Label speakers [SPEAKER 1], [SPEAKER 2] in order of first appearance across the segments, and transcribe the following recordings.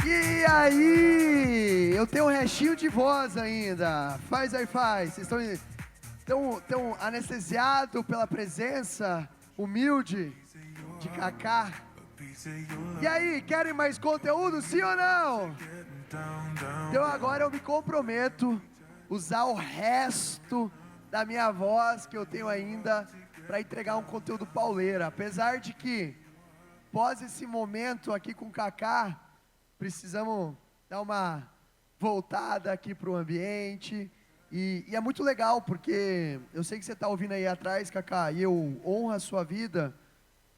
[SPEAKER 1] E aí? Eu tenho um restinho de voz ainda. Faz aí, faz. Vocês estão anestesiados pela presença humilde de Kaká. E aí, querem mais conteúdo, sim ou não? Então agora eu me comprometo a usar o resto da minha voz que eu tenho ainda para entregar um conteúdo pauleira. Apesar de que, após esse momento aqui com o Kaká, precisamos dar uma voltada aqui para o ambiente. E é muito legal, porque eu sei que você está ouvindo aí atrás, Kaká, e eu honro a sua vida,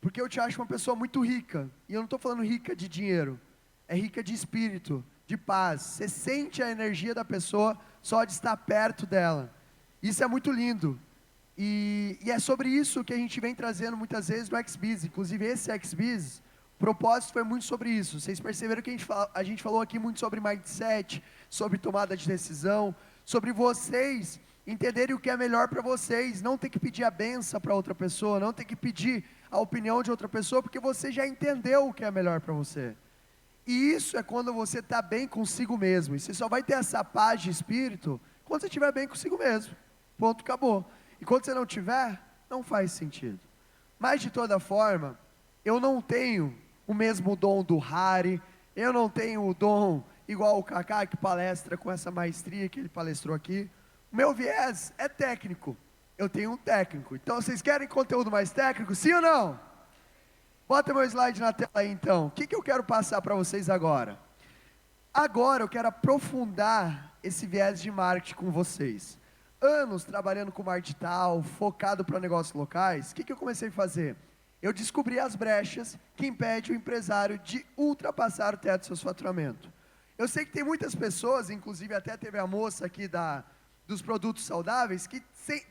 [SPEAKER 1] porque eu te acho uma pessoa muito rica. E eu não estou falando rica de dinheiro, é rica de espírito, de paz. Você sente a energia da pessoa só de estar perto dela. Isso é muito lindo. E é sobre isso que a gente vem trazendo muitas vezes no XBiz. Inclusive esse XBiz, o propósito foi muito sobre isso. Vocês perceberam que a gente falou aqui muito sobre mindset, sobre tomada de decisão, sobre vocês entenderem o que é melhor para vocês, não ter que pedir a benção para outra pessoa, não ter que pedir a opinião de outra pessoa, porque você já entendeu o que é melhor para você. E isso é quando você está bem consigo mesmo. E você só vai ter essa paz de espírito quando você estiver bem consigo mesmo. Ponto, acabou. E quando você não tiver, não faz sentido. Mas de toda forma, eu não tenho o mesmo dom do Harry, eu não tenho o dom igual o Kaká, que palestra com essa maestria que ele palestrou aqui. O meu viés é técnico, eu tenho um técnico. Então vocês querem conteúdo mais técnico, sim ou não? Bota meu slide na tela aí então. O que eu quero passar para vocês agora? Agora eu quero aprofundar esse viés de marketing com vocês. Anos trabalhando com marketing digital, focado para negócios locais, o que eu comecei a fazer? Eu descobri as brechas que impedem o empresário de ultrapassar o teto do seu faturamento. Eu sei que tem muitas pessoas, inclusive até teve a moça aqui dos produtos saudáveis, que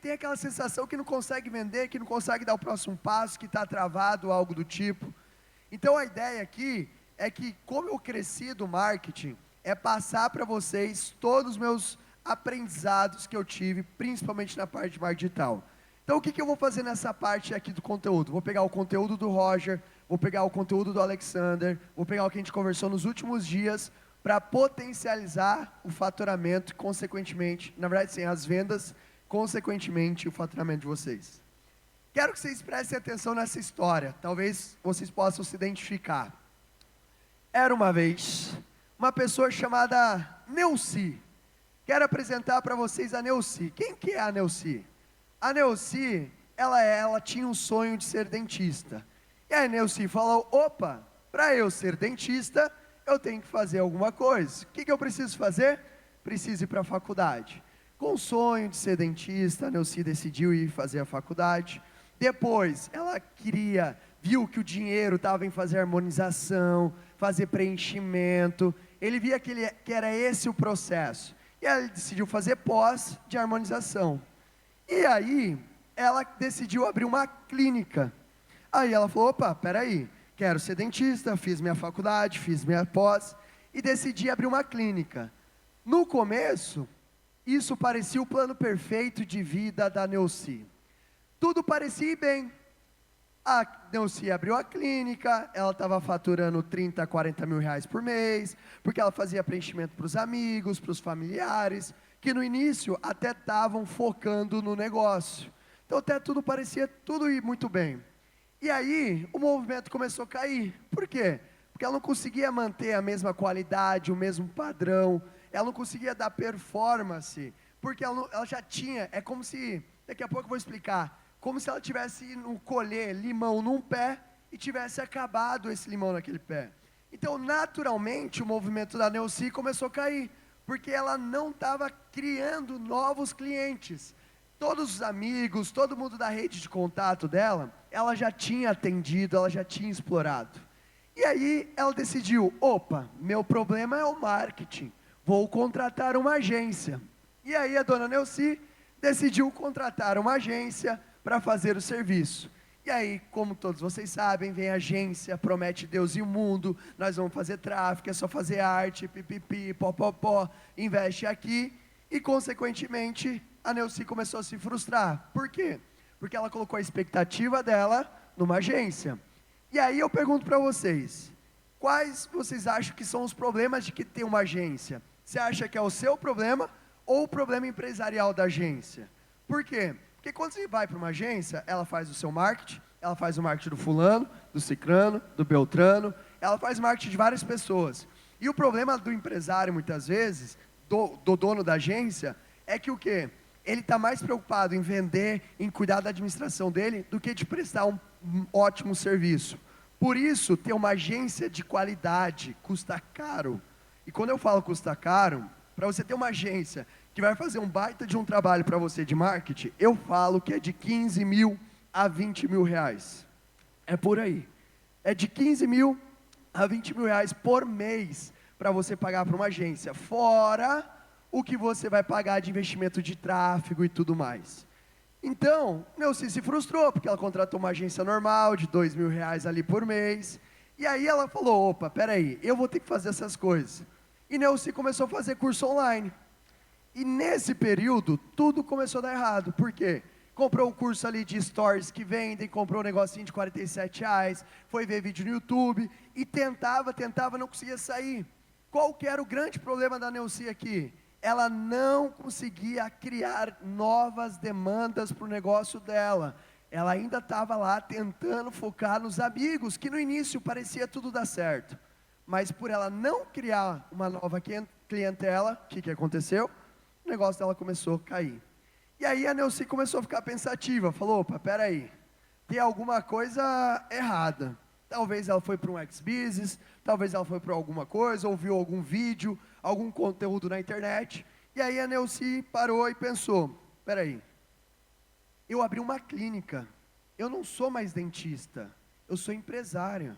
[SPEAKER 1] tem aquela sensação que não consegue vender, que não consegue dar o próximo passo, que está travado, algo do tipo. Então a ideia aqui é que, como eu cresci do marketing, é passar para vocês todos os meus aprendizados que eu tive, principalmente na parte de marketing digital. Então o que eu vou fazer nessa parte aqui do conteúdo? Vou pegar o conteúdo do Roger, vou pegar o conteúdo do Alexander, vou pegar o que a gente conversou nos últimos dias, para potencializar o faturamento, consequentemente, na verdade sim, as vendas, consequentemente o faturamento de vocês. Quero que vocês prestem atenção nessa história, talvez vocês possam se identificar. Era uma vez uma pessoa chamada Neuci. Quero apresentar para vocês a Neuci. Quem que é a Neuci? A Neuci, ela tinha um sonho de ser dentista. E a Neuci falou, opa, para eu ser dentista, eu tenho que fazer alguma coisa. O que eu preciso fazer? Preciso ir para a faculdade. Com o sonho de ser dentista, a Neuci decidiu ir fazer a faculdade. Depois, ela viu que o dinheiro estava em fazer harmonização, fazer preenchimento. Ele via que era esse o processo. E ela decidiu fazer pós de harmonização. E aí, ela decidiu abrir uma clínica. Aí ela falou, opa, peraí, quero ser dentista, fiz minha faculdade, fiz minha pós, e decidi abrir uma clínica. No começo, isso parecia o plano perfeito de vida da Neuci. Tudo parecia ir bem. A Neuci abriu a clínica, ela estava faturando 30, 40 mil reais por mês, porque ela fazia preenchimento para os amigos, para os familiares, que no início até estavam focando no negócio. Então até tudo parecia tudo ir muito bem. E aí o movimento começou a cair. Por quê? Porque ela não conseguia manter a mesma qualidade, o mesmo padrão, ela não conseguia dar performance, porque ela já tinha, é como se, daqui a pouco eu vou explicar, como se ela tivesse ido colher limão num pé e tivesse acabado esse limão naquele pé. Então naturalmente o movimento da Neuci começou a cair, porque ela não estava criando novos clientes. Todos os amigos, todo mundo da rede de contato dela, ela já tinha atendido, ela já tinha explorado. E aí ela decidiu, opa, meu problema é o marketing, vou contratar uma agência. E aí a dona Neuci decidiu contratar uma agência para fazer o serviço. E aí, como todos vocês sabem, vem a agência, promete Deus e o mundo, nós vamos fazer tráfego, é só fazer arte, pipipi, pó, investe aqui, e consequentemente, a Neuci começou a se frustrar. Por quê? Porque ela colocou a expectativa dela numa agência. E aí eu pergunto para vocês, quais vocês acham que são os problemas de que tem uma agência? Você acha que é o seu problema ou o problema empresarial da agência? Por quê? Porque quando você vai para uma agência, ela faz o seu marketing, ela faz o marketing do fulano, do cicrano, do beltrano, ela faz marketing de várias pessoas. E o problema do empresário, muitas vezes, do dono da agência, é que o quê? Ele está mais preocupado em vender, em cuidar da administração dele, do que de prestar um ótimo serviço. Por isso, ter uma agência de qualidade custa caro. E quando eu falo custa caro, para você ter uma agência que vai fazer um baita de um trabalho para você de marketing, eu falo que é de 15 mil a 20 mil reais. É por aí. É de 15 mil a 20 mil reais por mês para você pagar para uma agência. Fora o que você vai pagar de investimento de tráfego e tudo mais. Então, Neuci se frustrou, porque ela contratou uma agência normal, de 2 mil reais ali por mês, e aí ela falou, opa, peraí, eu vou ter que fazer essas coisas. E Neuci começou a fazer curso online. E nesse período, tudo começou a dar errado. Por quê? Comprou um curso ali de stories que vendem, comprou um negocinho de 47 reais, foi ver vídeo no YouTube, e tentava, não conseguia sair. Qual que era o grande problema da Neuci aqui? Ela não conseguia criar novas demandas para o negócio dela. Ela ainda estava lá tentando focar nos amigos, que no início parecia tudo dar certo. Mas por ela não criar uma nova clientela, o que aconteceu? O negócio dela começou a cair. E aí a Neuci começou a ficar pensativa, falou, opa, peraí, tem alguma coisa errada. Talvez ela foi para um Xbusiness, talvez ela foi para alguma coisa, ouviu algum vídeo, algum conteúdo na internet, e aí a Neuci parou e pensou, peraí, eu abri uma clínica, eu não sou mais dentista, eu sou empresária,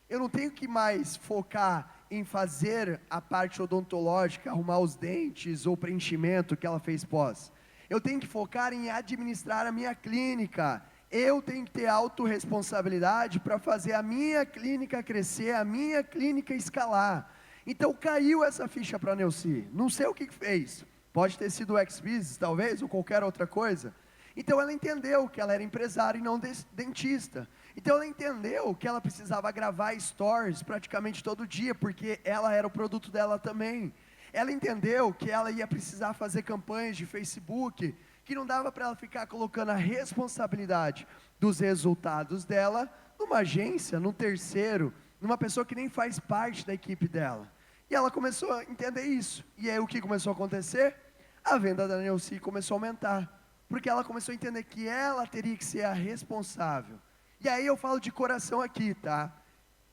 [SPEAKER 1] eu não tenho que mais focar em fazer a parte odontológica, arrumar os dentes ou preenchimento que ela fez pós, eu tenho que focar em administrar a minha clínica, eu tenho que ter autorresponsabilidade para fazer a minha clínica crescer, a minha clínica escalar. Então caiu essa ficha para a Neuci, não sei o que fez, pode ter sido o Xbusiness talvez, ou qualquer outra coisa. Então ela entendeu que ela era empresária e não dentista. Então ela entendeu que ela precisava gravar stories praticamente todo dia, porque ela era o produto dela também. Ela entendeu que ela ia precisar fazer campanhas de Facebook, que não dava para ela ficar colocando a responsabilidade dos resultados dela numa agência, num terceiro, numa pessoa que nem faz parte da equipe dela. E ela começou a entender isso. E aí o que começou a acontecer? A venda da Neuci começou a aumentar. Porque ela começou a entender que ela teria que ser a responsável. E aí eu falo de coração aqui, tá?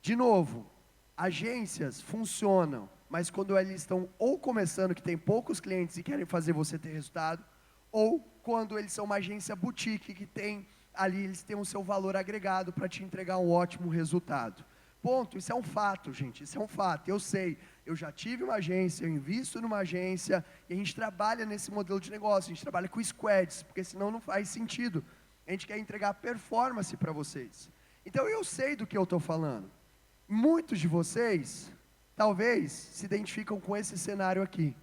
[SPEAKER 1] De novo, agências funcionam, mas quando eles estão ou começando, que tem poucos clientes e querem fazer você ter resultado, ou quando eles são uma agência boutique, que tem ali, eles têm o seu valor agregado para te entregar um ótimo resultado. Ponto, isso é um fato, gente, isso é um fato, eu sei, eu já tive uma agência, eu invisto numa agência, e a gente trabalha nesse modelo de negócio, a gente trabalha com squads, porque senão não faz sentido, a gente quer entregar performance para vocês. Então eu sei do que eu estou falando. Muitos de vocês, talvez, se identificam com esse cenário aqui.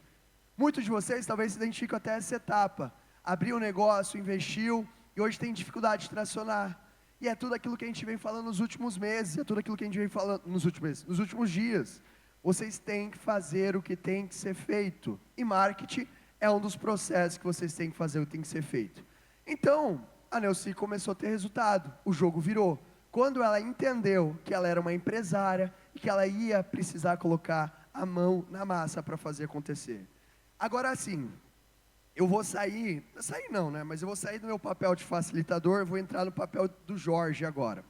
[SPEAKER 1] Muitos de vocês talvez se identificam até essa etapa, abriu um negócio, investiu, e hoje tem dificuldade de tracionar. E é tudo aquilo que a gente vem falando nos últimos meses, é tudo aquilo que a gente vem falando nos últimos dias. Vocês têm que fazer o que tem que ser feito. E marketing é um dos processos que vocês têm que fazer o que tem que ser feito. Então, a Neuci começou a ter resultado, o jogo virou. Quando ela entendeu que ela era uma empresária e que ela ia precisar colocar a mão na massa para fazer acontecer. Agora sim, eu vou sair não, né? Mas eu vou sair do meu papel de facilitador, vou entrar no papel do Jorge agora.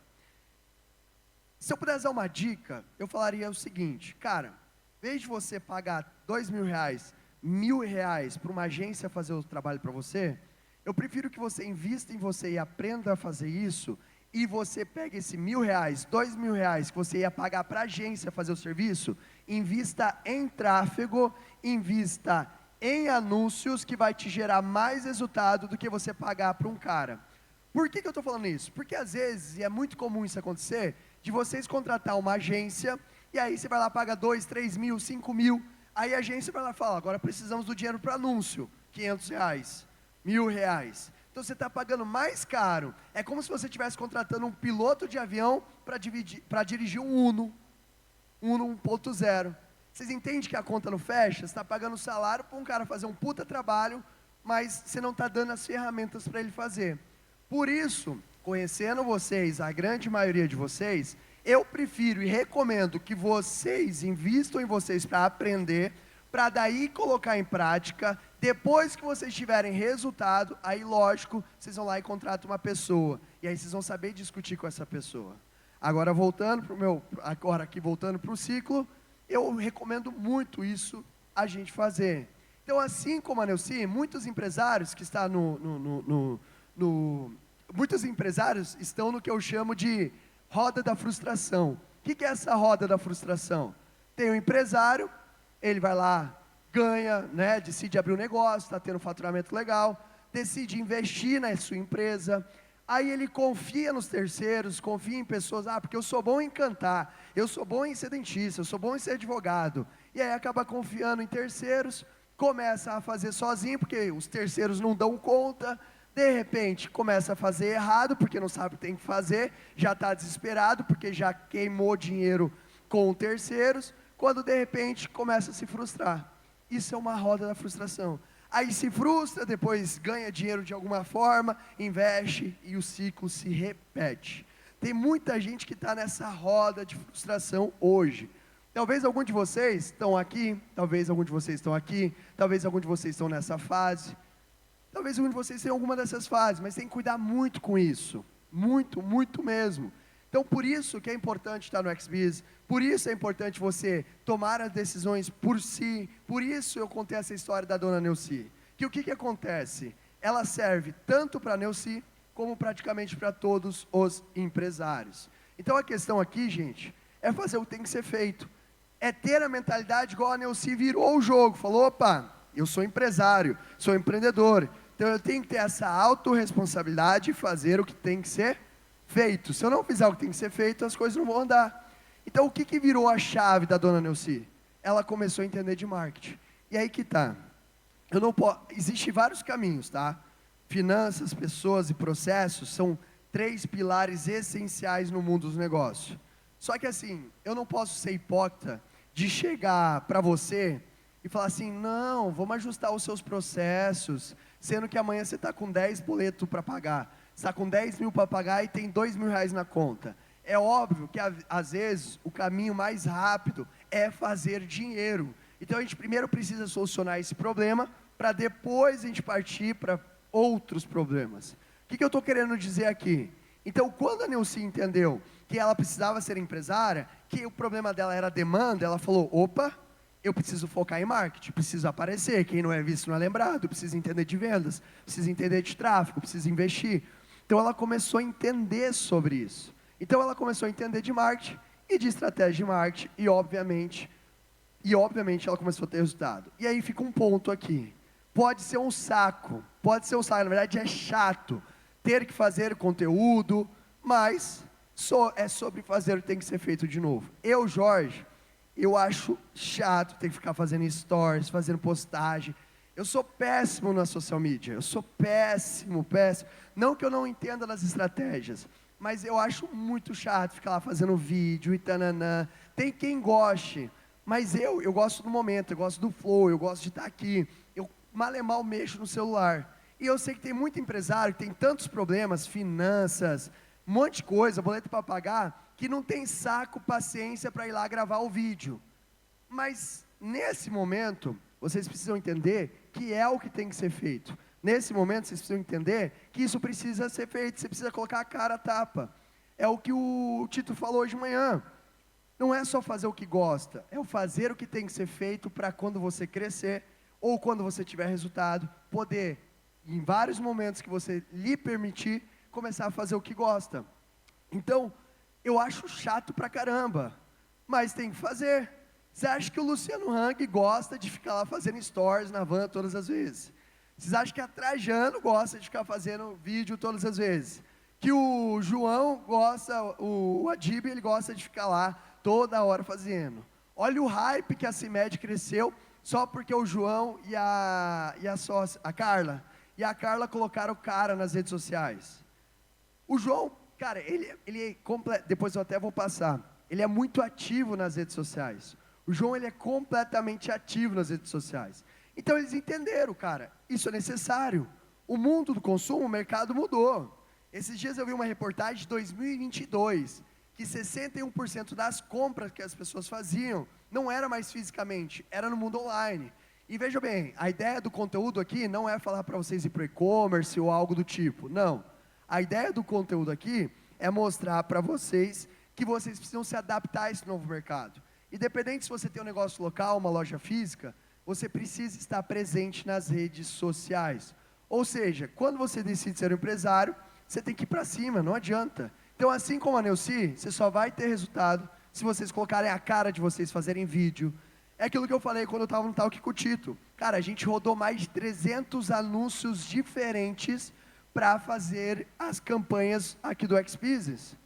[SPEAKER 1] Se eu pudesse dar uma dica, eu falaria o seguinte, cara, em vez de você pagar 2 mil reais, R$1.000 para uma agência fazer o trabalho para você, eu prefiro que você invista em você e aprenda a fazer isso, e você pegue esse R$1.000, R$2.000 que você ia pagar para a agência fazer o serviço, invista em tráfego, invista em anúncios que vai te gerar mais resultado do que você pagar para um cara. Por que eu estou falando isso? Porque às vezes, e é muito comum isso acontecer, de vocês contratar uma agência, e aí você vai lá, paga 2, 3 mil, 5 mil, aí a agência vai lá e fala, agora precisamos do dinheiro para anúncio, R$500, R$1.000. Então você está pagando mais caro, é como se você estivesse contratando um piloto de avião para dirigir um um no 1.0. Vocês entendem que a conta não fecha? Você está pagando salário para um cara fazer um puta trabalho, mas você não está dando as ferramentas para ele fazer. Por isso, conhecendo vocês, a grande maioria de vocês, eu prefiro e recomendo que vocês invistam em vocês para aprender, para daí colocar em prática. Depois que vocês tiverem resultado, aí lógico, vocês vão lá e contratam uma pessoa. E aí vocês vão saber discutir com essa pessoa. Agora voltando para o ciclo, eu recomendo muito isso a gente fazer. Então, assim como a Neuci, muitos empresários que estão muitos empresários estão no que eu chamo de roda da frustração. O que é essa roda da frustração? Tem um empresário, ele vai lá, ganha, né, decide abrir um negócio, está tendo um faturamento legal, decide investir na sua empresa, aí ele confia nos terceiros, confia em pessoas, porque eu sou bom em cantar, eu sou bom em ser dentista, eu sou bom em ser advogado, e aí acaba confiando em terceiros, começa a fazer sozinho, porque os terceiros não dão conta, de repente começa a fazer errado, porque não sabe o que tem que fazer, já está desesperado, porque já queimou dinheiro com terceiros, quando de repente começa a se frustrar. Isso é uma roda da frustração. Aí se frustra, depois ganha dinheiro de alguma forma, investe e o ciclo se repete. Tem muita gente que está nessa roda de frustração hoje. Talvez algum de vocês estão aqui, talvez algum de vocês estão aqui, talvez algum de vocês estão nessa fase, talvez algum de vocês tenha alguma dessas fases, mas tem que cuidar muito com isso, muito, muito mesmo. Então, por isso que é importante estar no XBiz, por isso é importante você tomar as decisões por si, por isso eu contei essa história da dona Neuci. Que o que acontece? Ela serve tanto para a Neuci, como praticamente para todos os empresários. Então, a questão aqui, gente, é fazer o que tem que ser feito. É ter a mentalidade igual a Neuci virou o jogo, falou, opa, eu sou empresário, sou empreendedor, então eu tenho que ter essa autorresponsabilidade e fazer o que tem que ser feito. Se eu não fizer o que tem que ser feito, as coisas não vão andar. Então, o que virou a chave da dona Neuci? Ela começou a entender de marketing. E aí que tá. Existem vários caminhos, tá? Finanças, pessoas e processos são 3 pilares essenciais no mundo dos negócios. Só que assim, eu não posso ser hipócrita de chegar para você e falar assim, não, vamos ajustar os seus processos, sendo que amanhã você está com 10 boletos para pagar. Está com 10 mil para pagar e tem 2 mil reais na conta. É óbvio que às vezes o caminho mais rápido é fazer dinheiro. Então a gente primeiro precisa solucionar esse problema para depois a gente partir para outros problemas. O que eu estou querendo dizer aqui? Então quando a Neuci entendeu que ela precisava ser empresária, que o problema dela era a demanda, ela falou, opa, eu preciso focar em marketing, preciso aparecer, quem não é visto não é lembrado, preciso entender de vendas, preciso entender de tráfego, preciso investir. Então ela começou a entender sobre isso. Então ela começou a entender de marketing e de estratégia de marketing e obviamente ela começou a ter resultado. E aí fica um ponto aqui. Pode ser um saco, na verdade é chato ter que fazer conteúdo, mas é sobre fazer o que tem que ser feito de novo. Jorge, eu acho chato ter que ficar fazendo stories, fazendo postagem. Eu sou péssimo na social media, eu sou péssimo. Não que eu não entenda das estratégias, mas eu acho muito chato ficar lá fazendo vídeo e tananã. Tem quem goste, mas eu gosto do momento, eu gosto do flow, eu gosto de estar aqui. Eu mal mexo no celular. E eu sei que tem muito empresário que tem tantos problemas, finanças, um monte de coisa, boleto para pagar, que não tem saco, paciência para ir lá gravar o vídeo. Mas nesse momento, vocês precisam entender que é o que tem que ser feito. Nesse momento, vocês precisam entender que isso precisa ser feito, você precisa colocar a cara a tapa. É o que o Tito falou hoje de manhã. Não é só fazer o que gosta, é o fazer o que tem que ser feito para quando você crescer, ou quando você tiver resultado, poder, em vários momentos que você lhe permitir, começar a fazer o que gosta. Então, eu acho chato pra caramba, mas tem que fazer. Você acha que o Luciano Hang gosta de ficar lá fazendo stories na van todas as vezes? Vocês acham que a Trajano gosta de ficar fazendo vídeo todas as vezes? Que o João gosta, o Adib, ele gosta de ficar lá toda hora fazendo. Olha o hype que a CIMED cresceu só porque o João e a sócia, a Carla colocaram o cara nas redes sociais. O João, cara, ele é completo, depois eu até vou passar. ele é muito ativo nas redes sociais. O João, ele é completamente ativo nas redes sociais. Então eles entenderam, cara, isso é necessário. O mundo do consumo, o mercado mudou. Esses dias eu vi uma reportagem de 2022, que 61% das compras que as pessoas faziam não era mais fisicamente, era no mundo online. E veja bem, a ideia do conteúdo aqui não é falar para vocês ir para o e-commerce ou algo do tipo, não. A ideia do conteúdo aqui é mostrar para vocês que vocês precisam se adaptar a esse novo mercado. Independente se você tem um negócio local, uma loja física, você precisa estar presente nas redes sociais. Ou seja, quando você decide ser um empresário, você tem que ir para cima, não adianta. Então, assim como a Neuci, você só vai ter resultado se vocês colocarem a cara de vocês, fazerem vídeo. É aquilo que eu falei quando eu estava no Talk com o Tito. Cara, a gente rodou mais de 300 anúncios diferentes para fazer as campanhas aqui do X-Business.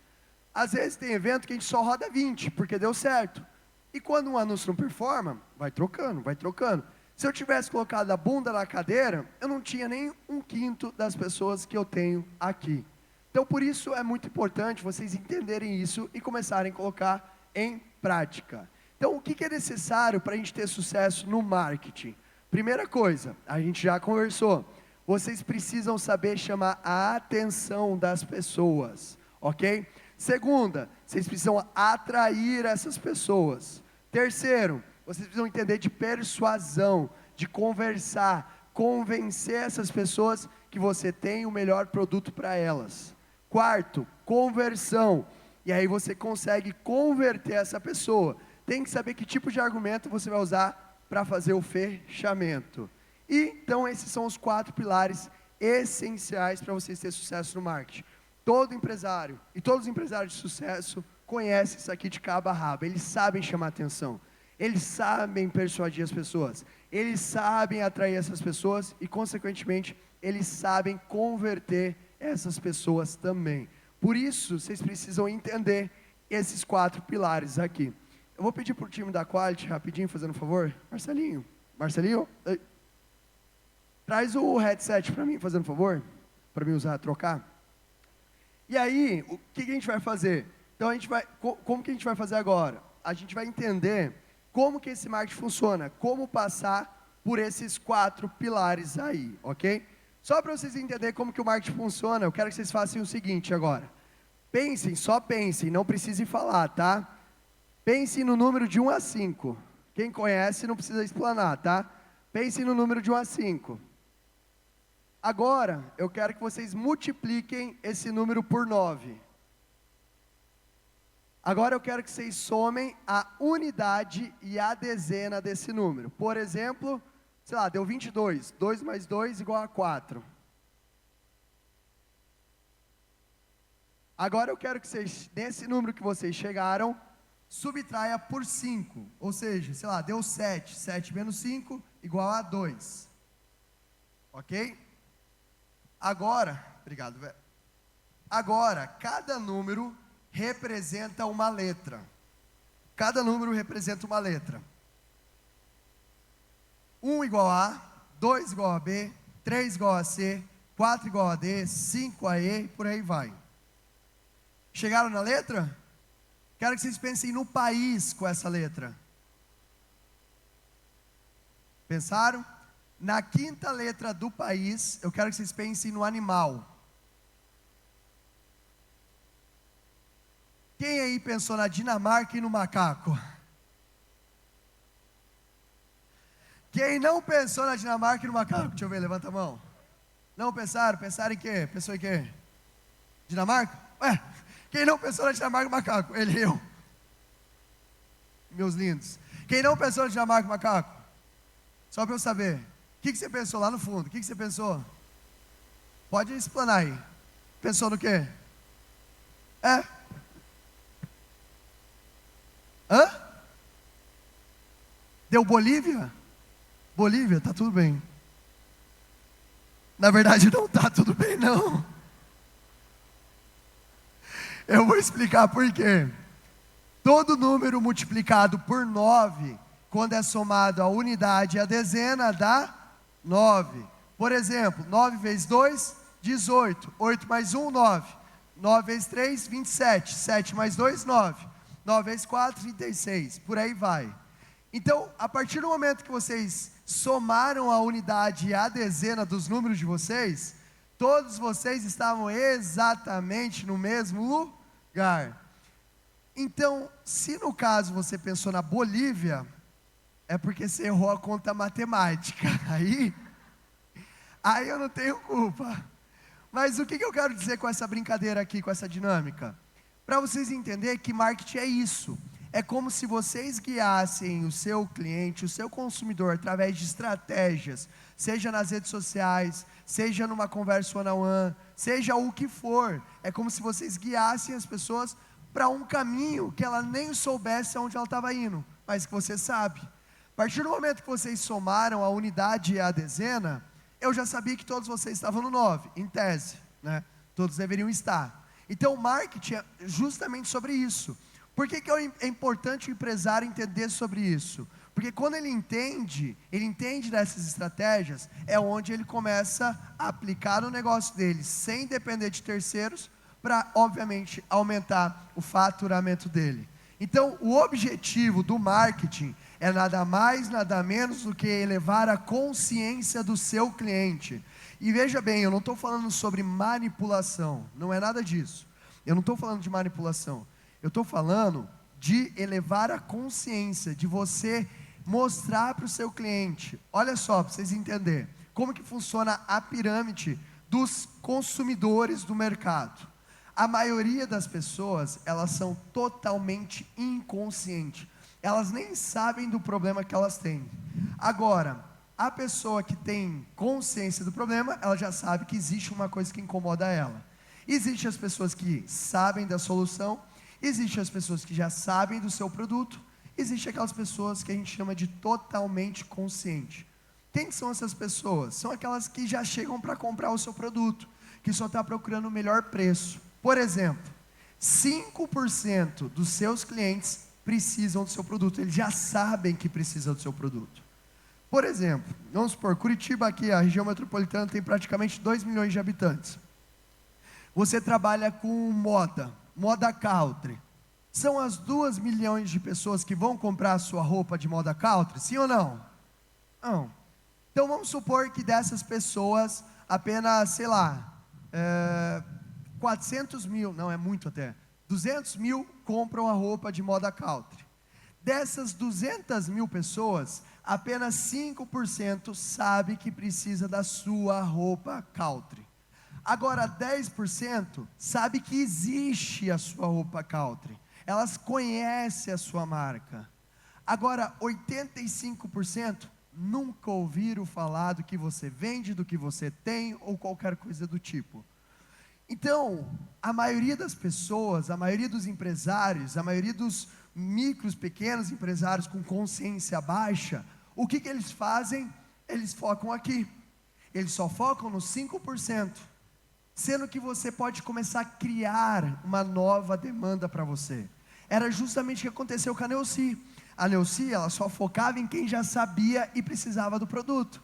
[SPEAKER 1] Às vezes tem evento que a gente só roda 20, porque deu certo. E quando um anúncio não performa, vai trocando, vai trocando. Se eu tivesse colocado a bunda na cadeira, eu não tinha nem 1/5 das pessoas que eu tenho aqui. Então, por isso é muito importante vocês entenderem isso e começarem a colocar em prática. Então, o que é necessário para a gente ter sucesso no marketing? Primeira coisa, a gente já conversou. Vocês precisam saber chamar a atenção das pessoas, ok? Segunda, vocês precisam atrair essas pessoas. Terceiro, vocês precisam entender de persuasão, de conversar, convencer essas pessoas que você tem o melhor produto para elas. Quarto, conversão. E aí você consegue converter essa pessoa. Tem que saber que tipo de argumento você vai usar para fazer o fechamento. E, então, esses são os 4 pilares essenciais para vocês terem sucesso no marketing. Todo empresário e todos os empresários de sucesso conhecem isso aqui de cabo a rabo. Eles sabem chamar atenção. Eles sabem persuadir as pessoas. Eles sabem atrair essas pessoas e, consequentemente, eles sabem converter essas pessoas também. Por isso, vocês precisam entender esses 4 pilares aqui. Eu vou pedir para o time da Quality, rapidinho, fazendo um favor. Marcelinho, traz o headset para mim, fazendo um favor, para mim usar, trocar. E aí, o que a gente vai fazer? Então, como que a gente vai fazer agora? A gente vai entender como que esse marketing funciona, como passar por esses 4 pilares aí, ok? Só para vocês entenderem como que o marketing funciona, eu quero que vocês façam o seguinte agora. Pensem, só pensem, não precisem falar, tá? Pensem no número de 1 a 5. Quem conhece não precisa explanar, tá? Pensem no número de 1 a 5. Agora, eu quero que vocês multipliquem esse número por 9. Agora eu quero que vocês somem a unidade e a dezena desse número. Por exemplo, sei lá, deu 22. 2 mais 2 igual a 4. Agora eu quero que vocês, nesse número que vocês chegaram, subtraia por 5. Ou seja, sei lá, deu 7. 7 menos 5 igual a 2. Ok? Agora, obrigado, velho. Agora, cada número representa uma letra. Cada número representa uma letra. 1 igual a A, 2 igual a B, 3 igual a C, 4 igual a D, 5 a E, por aí vai. Chegaram na letra? Quero que vocês pensem no país com essa letra. Pensaram? Na 5ª letra do país, eu quero que vocês pensem no animal. Quem aí pensou na Dinamarca e no macaco? Quem não pensou na Dinamarca e no macaco? Deixa eu ver, levanta a mão. Não pensaram? Pensaram em quê? Pensou em quê? Dinamarca? Ué, quem não pensou na Dinamarca e no macaco? Ele e eu. Meus lindos. Quem não pensou na Dinamarca e no macaco? Só para eu saber. O que você pensou lá no fundo? O que você pensou? Pode explanar aí. Pensou no quê? Hã? Deu Bolívia? Bolívia, tá tudo bem. Na verdade não tá tudo bem não. Eu vou explicar por quê. Todo número multiplicado por 9, quando é somado a unidade e a dezena, dá 9. Por exemplo, 9 vezes 2, 18. 8 mais 1, 9. 9 vezes 3, 27. 7 mais 2, 9. 9 vezes 4, 36, por aí vai. Então, a partir do momento que vocês somaram a unidade e a dezena dos números de vocês, todos vocês estavam exatamente no mesmo lugar. Então, se no caso você pensou na Bolívia, é porque você errou a conta matemática. Aí eu não tenho culpa. Mas o que eu quero dizer com essa brincadeira aqui, com essa dinâmica? Para vocês entenderem que marketing é isso. É como se vocês guiassem o seu cliente, o seu consumidor, através de estratégias, seja nas redes sociais, seja numa conversa one-on-one, seja o que for. É como se vocês guiassem as pessoas para um caminho que ela nem soubesse aonde ela estava indo, mas que você sabe. A partir do momento que vocês somaram a unidade e a dezena, eu já sabia que todos vocês estavam no 9, em tese, né? Todos deveriam estar. Então, o marketing é justamente sobre isso. Por que é importante o empresário entender sobre isso? Porque quando ele entende dessas estratégias, é onde ele começa a aplicar o negócio dele, sem depender de terceiros, para, obviamente, aumentar o faturamento dele. Então, o objetivo do marketing é nada mais, nada menos do que elevar a consciência do seu cliente. E veja bem, eu não estou falando sobre manipulação, não é nada disso. Eu não estou falando de manipulação. Eu estou falando de elevar a consciência, de você mostrar para o seu cliente. Olha só, para vocês entenderem, como que funciona a pirâmide dos consumidores do mercado. A maioria das pessoas, elas são totalmente inconscientes. Elas nem sabem do problema que elas têm. Agora, a pessoa que tem consciência do problema, ela já sabe que existe uma coisa que incomoda ela. Existem as pessoas que sabem da solução, existem as pessoas que já sabem do seu produto, existem aquelas pessoas que a gente chama de totalmente consciente. Quem são essas pessoas? São aquelas que já chegam para comprar o seu produto, que só está procurando o melhor preço. Por exemplo, 5% dos seus clientes precisam do seu produto, eles já sabem que precisam do seu produto. Por exemplo, vamos supor, Curitiba aqui, a região metropolitana tem praticamente 2 milhões de habitantes. Você trabalha com moda country. São as 2 milhões de pessoas que vão comprar a sua roupa de moda country, sim ou não? Não. Então vamos supor que dessas pessoas, apenas, sei lá, 400 mil, não é muito até, 200 mil compram a roupa de moda country. Dessas 200 mil pessoas, apenas 5% sabe que precisa da sua roupa country. Agora 10% sabe que existe a sua roupa country. Elas conhecem a sua marca. Agora 85% nunca ouviram falar do que você vende, do que você tem ou qualquer coisa do tipo. Então, a maioria das pessoas, a maioria dos empresários, a maioria dos micros, pequenos empresários com consciência baixa, o que eles fazem? Eles focam aqui. Eles só focam nos 5%. Sendo que você pode começar a criar uma nova demanda para você. Era justamente o que aconteceu com a Neuci. A Neuci, ela só focava em quem já sabia e precisava do produto.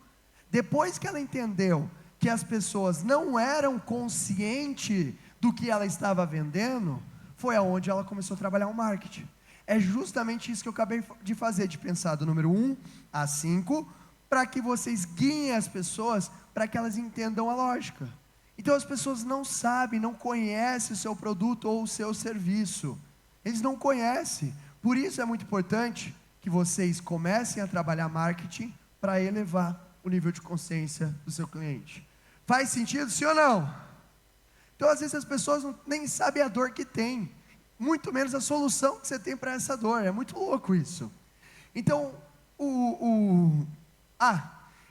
[SPEAKER 1] Depois que ela entendeu que as pessoas não eram conscientes do que ela estava vendendo, foi aonde ela começou a trabalhar o marketing. É justamente isso que eu acabei de fazer, de pensar do número 1 a 5, para que vocês guiem as pessoas, para que elas entendam a lógica. Então as pessoas não sabem, não conhecem o seu produto ou o seu serviço. Eles não conhecem. Por isso é muito importante que vocês comecem a trabalhar marketing para elevar o nível de consciência do seu cliente. Faz sentido, sim ou não? Então às vezes as pessoas nem sabem a dor que tem, muito menos a solução que você tem para essa dor. É muito louco isso. Então,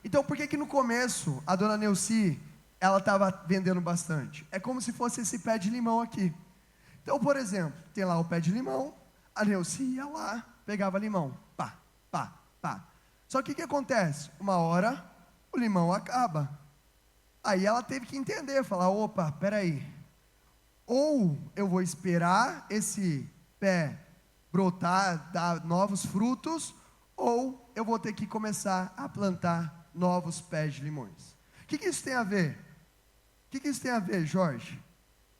[SPEAKER 1] então por que no começo a dona Neuci, ela estava vendendo bastante? É como se fosse esse pé de limão aqui. Então, por exemplo, tem lá o pé de limão, a Neuci ia lá, pegava limão, pá, pá, pá. Só que o que acontece? Uma hora, o limão acaba. Aí ela teve que entender, falar, opa, peraí, ou eu vou esperar esse pé brotar, dar novos frutos, ou eu vou ter que começar a plantar novos pés de limões. O que isso tem a ver? O que isso tem a ver, Jorge?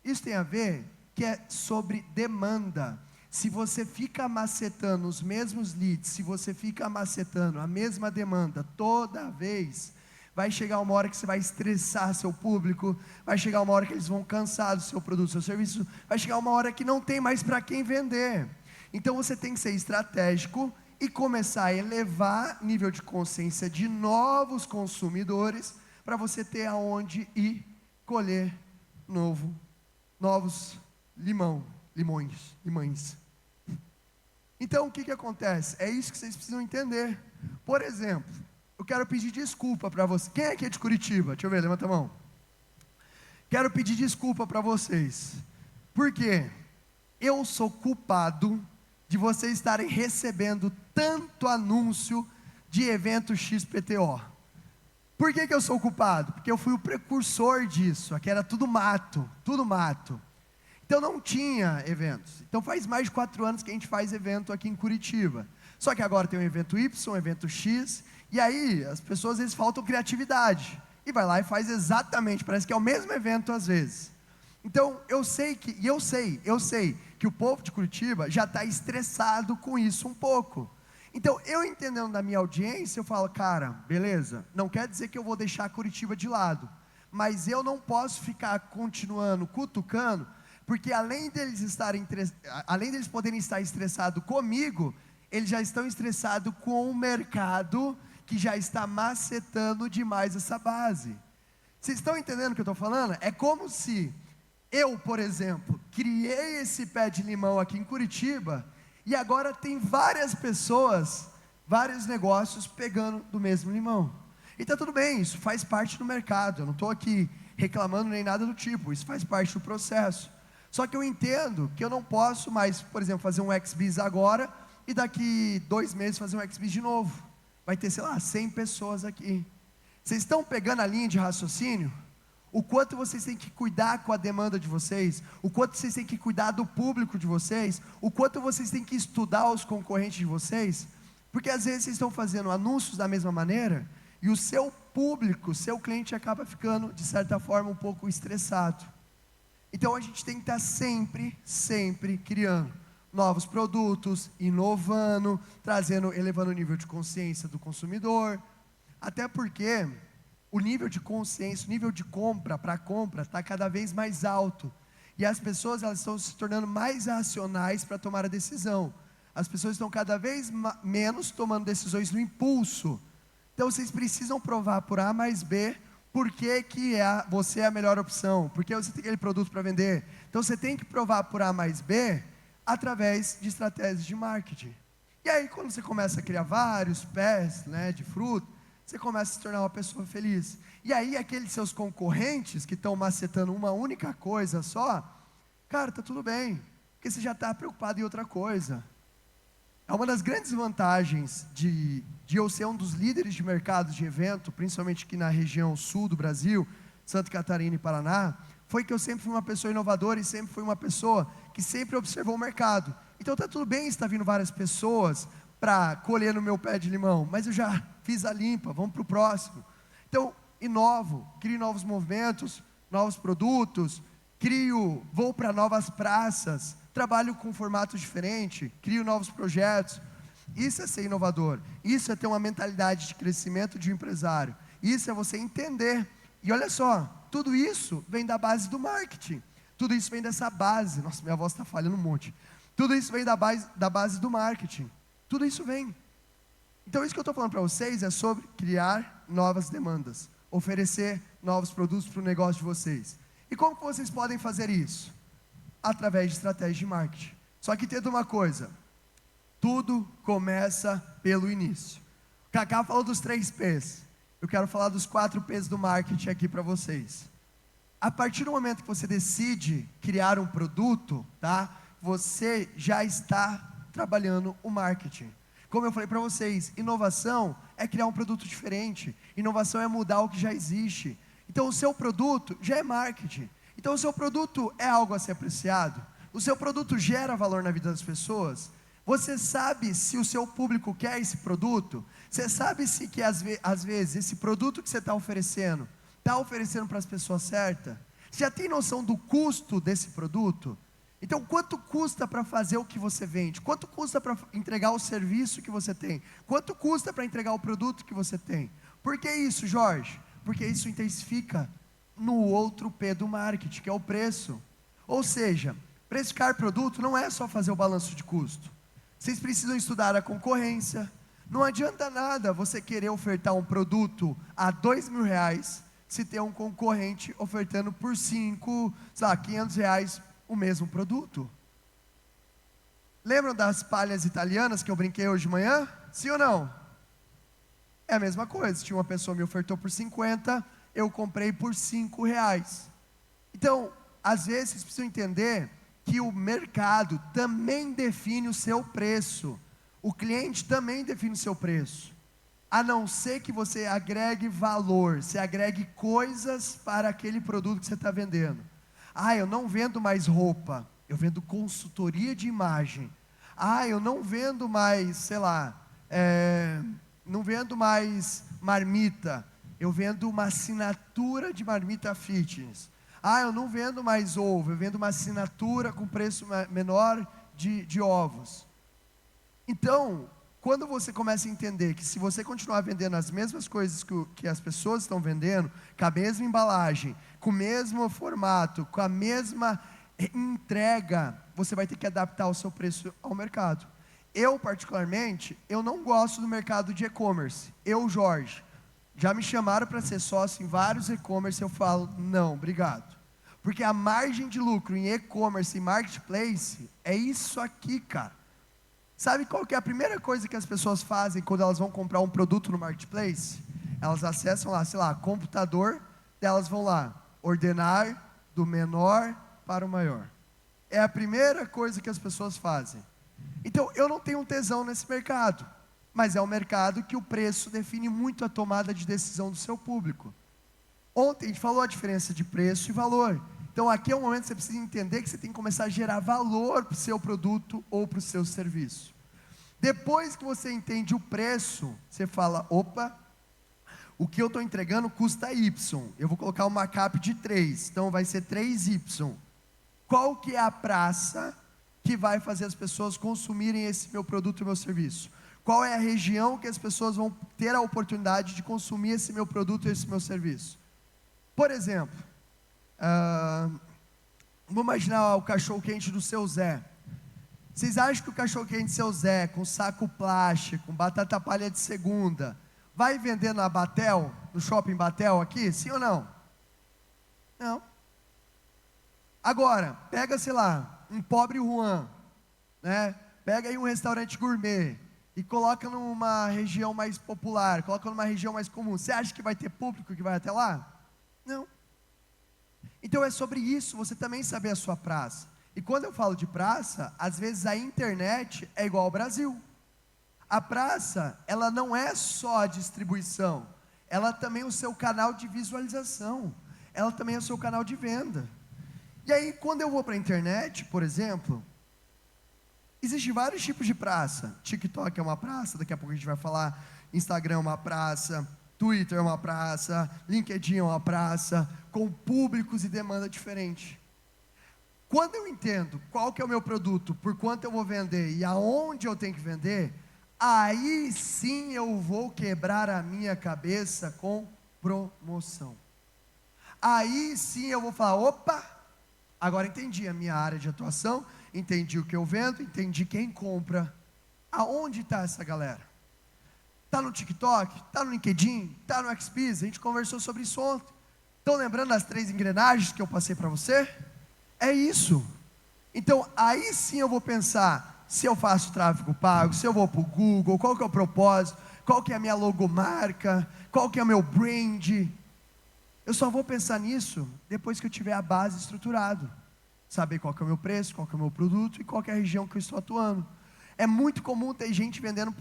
[SPEAKER 1] Isso tem a ver que é sobre demanda. Se você fica macetando os mesmos leads, se você fica macetando a mesma demanda toda vez, vai chegar uma hora que você vai estressar seu público, vai chegar uma hora que eles vão cansar do seu produto, do seu serviço, vai chegar uma hora que não tem mais para quem vender. Então você tem que ser estratégico e começar a elevar nível de consciência de novos consumidores, para você ter aonde ir colher novos limões. Então o que acontece? É isso que vocês precisam entender. Por exemplo, eu quero pedir desculpa para você. Quem aqui é de Curitiba? Deixa eu ver, levanta a mão. Quero pedir desculpa para vocês. Por quê? Eu sou culpado de vocês estarem recebendo tanto anúncio de evento XPTO. Por que eu sou culpado? Porque eu fui o precursor disso. Aqui era tudo mato. Então não tinha eventos. Então faz mais de 4 anos que a gente faz evento aqui em Curitiba. Só que agora tem um evento Y, um evento X, e aí as pessoas às vezes faltam criatividade. E vai lá e faz exatamente, parece que é o mesmo evento às vezes. Então eu sei que o povo de Curitiba já está estressado com isso um pouco. Então eu entendendo da minha audiência, eu falo, cara, beleza, não quer dizer que eu vou deixar Curitiba de lado, mas eu não posso ficar continuando cutucando, porque além deles poderem estar estressados comigo, eles já estão estressados com o mercado que já está macetando demais essa base. Vocês estão entendendo o que eu estou falando? É como se eu, por exemplo, criei esse pé de limão aqui em Curitiba e agora tem várias pessoas, vários negócios pegando do mesmo limão. E está tudo bem, isso faz parte do mercado, eu não estou aqui reclamando nem nada do tipo, isso faz parte do processo. Só que eu entendo que eu não posso mais, por exemplo, fazer um XBiz agora e daqui 2 meses fazer um XBiz de novo. Vai ter, sei lá, 100 pessoas aqui. Vocês estão pegando a linha de raciocínio? O quanto vocês têm que cuidar com a demanda de vocês, o quanto vocês têm que cuidar do público de vocês, o quanto vocês têm que estudar os concorrentes de vocês, porque às vezes vocês estão fazendo anúncios da mesma maneira, e o seu público, seu cliente acaba ficando, de certa forma, um pouco estressado. Então a gente tem que estar sempre criando novos produtos, inovando, elevando o nível de consciência do consumidor, até porque o nível de consciência, o nível de compra está cada vez mais alto, e as pessoas elas estão se tornando mais racionais para tomar a decisão, as pessoas estão cada vez menos tomando decisões no impulso. Então vocês precisam provar por A mais B, por que você é a melhor opção, porque você tem aquele produto para vender. Então você tem que provar por A mais B, através de estratégias de marketing. E aí quando você começa a criar vários pés, de fruto, você começa a se tornar uma pessoa feliz. E aí aqueles seus concorrentes que estão macetando uma única coisa só, cara, está tudo bem, porque você já está preocupado em outra coisa. É uma das grandes vantagens de eu ser um dos líderes de mercado de evento, principalmente aqui na região sul do Brasil, Santa Catarina e Paraná, foi que eu sempre fui uma pessoa inovadora e sempre fui uma pessoa que sempre observou o mercado. Então está tudo bem estar vindo várias pessoas para colher no meu pé de limão, mas eu já fiz a limpa, vamos para o próximo. Então, inovo, crio novos movimentos, novos produtos, vou para novas praças, trabalho com formatos diferentes, crio novos projetos. Isso é ser inovador, isso é ter uma mentalidade de crescimento de um empresário, isso é você entender. E olha só, tudo isso vem da base do marketing, tudo isso vem dessa base. Nossa, minha voz está falhando um monte. Tudo isso vem da base do marketing, tudo isso vem. Então isso que eu estou falando para vocês é sobre criar novas demandas, oferecer novos produtos para o negócio de vocês. E como que vocês podem fazer isso? Através de estratégia de marketing. Só que entenda uma coisa, tudo começa pelo início. O Cacá falou dos 3 P's, eu quero falar dos 4 P's do marketing aqui para vocês. A partir do momento que você decide criar um produto, você já está trabalhando o marketing. Como eu falei para vocês, inovação é criar um produto diferente, inovação é mudar o que já existe. Então o seu produto já é marketing. Então o seu produto é algo a ser apreciado, o seu produto gera valor na vida das pessoas. Você sabe se o seu público quer esse produto? Você sabe se que às vezes esse produto que você está oferecendo para as pessoas certas? Você já tem noção do custo desse produto? Então, quanto custa para fazer o que você vende? Quanto custa para entregar o serviço que você tem? Quanto custa para entregar o produto que você tem? Por que isso, Jorge? Porque isso intensifica no outro P do marketing, que é o preço. Ou seja, precificar produto não é só fazer o balanço de custo. Vocês precisam estudar a concorrência. Não adianta nada você querer ofertar um produto a R$ 2.000 se tem um concorrente ofertando por 5, sei lá, R$ 500 o mesmo produto. Lembram das palhas italianas que eu brinquei hoje de manhã? Sim ou não? É a mesma coisa, tinha uma pessoa me ofertou por 50, eu comprei por R$ 5. Então, às vezes vocês precisam entender que o mercado também define o seu preço. O cliente também define o seu preço. A não ser que você agregue valor, você agregue coisas para aquele produto que você está vendendo. Ah, eu não vendo mais roupa, eu vendo consultoria de imagem. Ah, eu não vendo mais, sei lá, não vendo mais marmita, eu vendo uma assinatura de marmita fitness. Ah, eu não vendo mais ovo, eu vendo uma assinatura com preço menor de ovos. Então, quando você começa a entender que se você continuar vendendo as mesmas coisas que as pessoas estão vendendo, com a mesma embalagem, com o mesmo formato, com a mesma entrega, você vai ter que adaptar o seu preço ao mercado. Eu, particularmente, eu não gosto do mercado de e-commerce. Eu, Jorge, já me chamaram para ser sócio em vários e-commerce, eu falo, não, obrigado. Porque a margem de lucro em e-commerce e marketplace é isso aqui, cara. Sabe qual que é a primeira coisa que as pessoas fazem quando elas vão comprar um produto no marketplace? Elas acessam lá, sei lá, computador, elas vão lá, ordenar do menor para o maior. É a primeira coisa que as pessoas fazem. Então, eu não tenho um tesão nesse mercado, mas é um mercado que o preço define muito a tomada de decisão do seu público. Ontem a gente falou a diferença de preço e valor. Então aqui é um momento que você precisa entender que você tem que começar a gerar valor para o seu produto ou para o seu serviço. Depois que você entende o preço, você fala, opa, o que eu estou entregando custa Y. Eu vou colocar uma cap de 3, então vai ser 3Y. Qual que é a praça que vai fazer as pessoas consumirem esse meu produto e meu serviço? Qual é a região que as pessoas vão ter a oportunidade de consumir esse meu produto e esse meu serviço? Por exemplo, vamos imaginar o cachorro-quente do seu Zé. Vocês acham que o cachorro-quente do seu Zé, com saco plástico, com batata palha de segunda, vai vender na Batel, no shopping Batel aqui? Sim ou não? Não. Agora, pega, sei lá, um pobre Juan, né? Pega aí um restaurante gourmet e coloca numa região mais popular, coloca numa região mais comum. Você acha que vai ter público que vai até lá? Não. Então é sobre isso, você também saber a sua praça. E quando eu falo de praça, às vezes a internet é igual ao Brasil. A praça, ela não é só a distribuição, ela também é o seu canal de visualização, ela também é o seu canal de venda. E aí, quando eu vou para a internet, por exemplo, existem vários tipos de praça. TikTok é uma praça, daqui a pouco a gente vai falar, Instagram é uma praça, Twitter é uma praça, LinkedIn é uma praça, com públicos e demanda diferente. Quando eu entendo qual que é o meu produto, por quanto eu vou vender e aonde eu tenho que vender, aí sim eu vou quebrar a minha cabeça com promoção. Aí sim eu vou falar, opa, agora entendi a minha área de atuação, entendi o que eu vendo, entendi quem compra. Aonde está essa galera? Está no TikTok? Está no LinkedIn? Está no XPS? A gente conversou sobre isso ontem. Estão lembrando das 3 engrenagens que eu passei para você? É isso. Então, aí sim eu vou pensar, se eu faço tráfego pago, se eu vou para o Google, qual que é o propósito, qual que é a minha logomarca, qual que é o meu brand. Eu só vou pensar nisso depois que eu tiver a base estruturada. Saber qual que é o meu preço, qual que é o meu produto e qual que é a região que eu estou atuando. É muito comum ter gente vendendo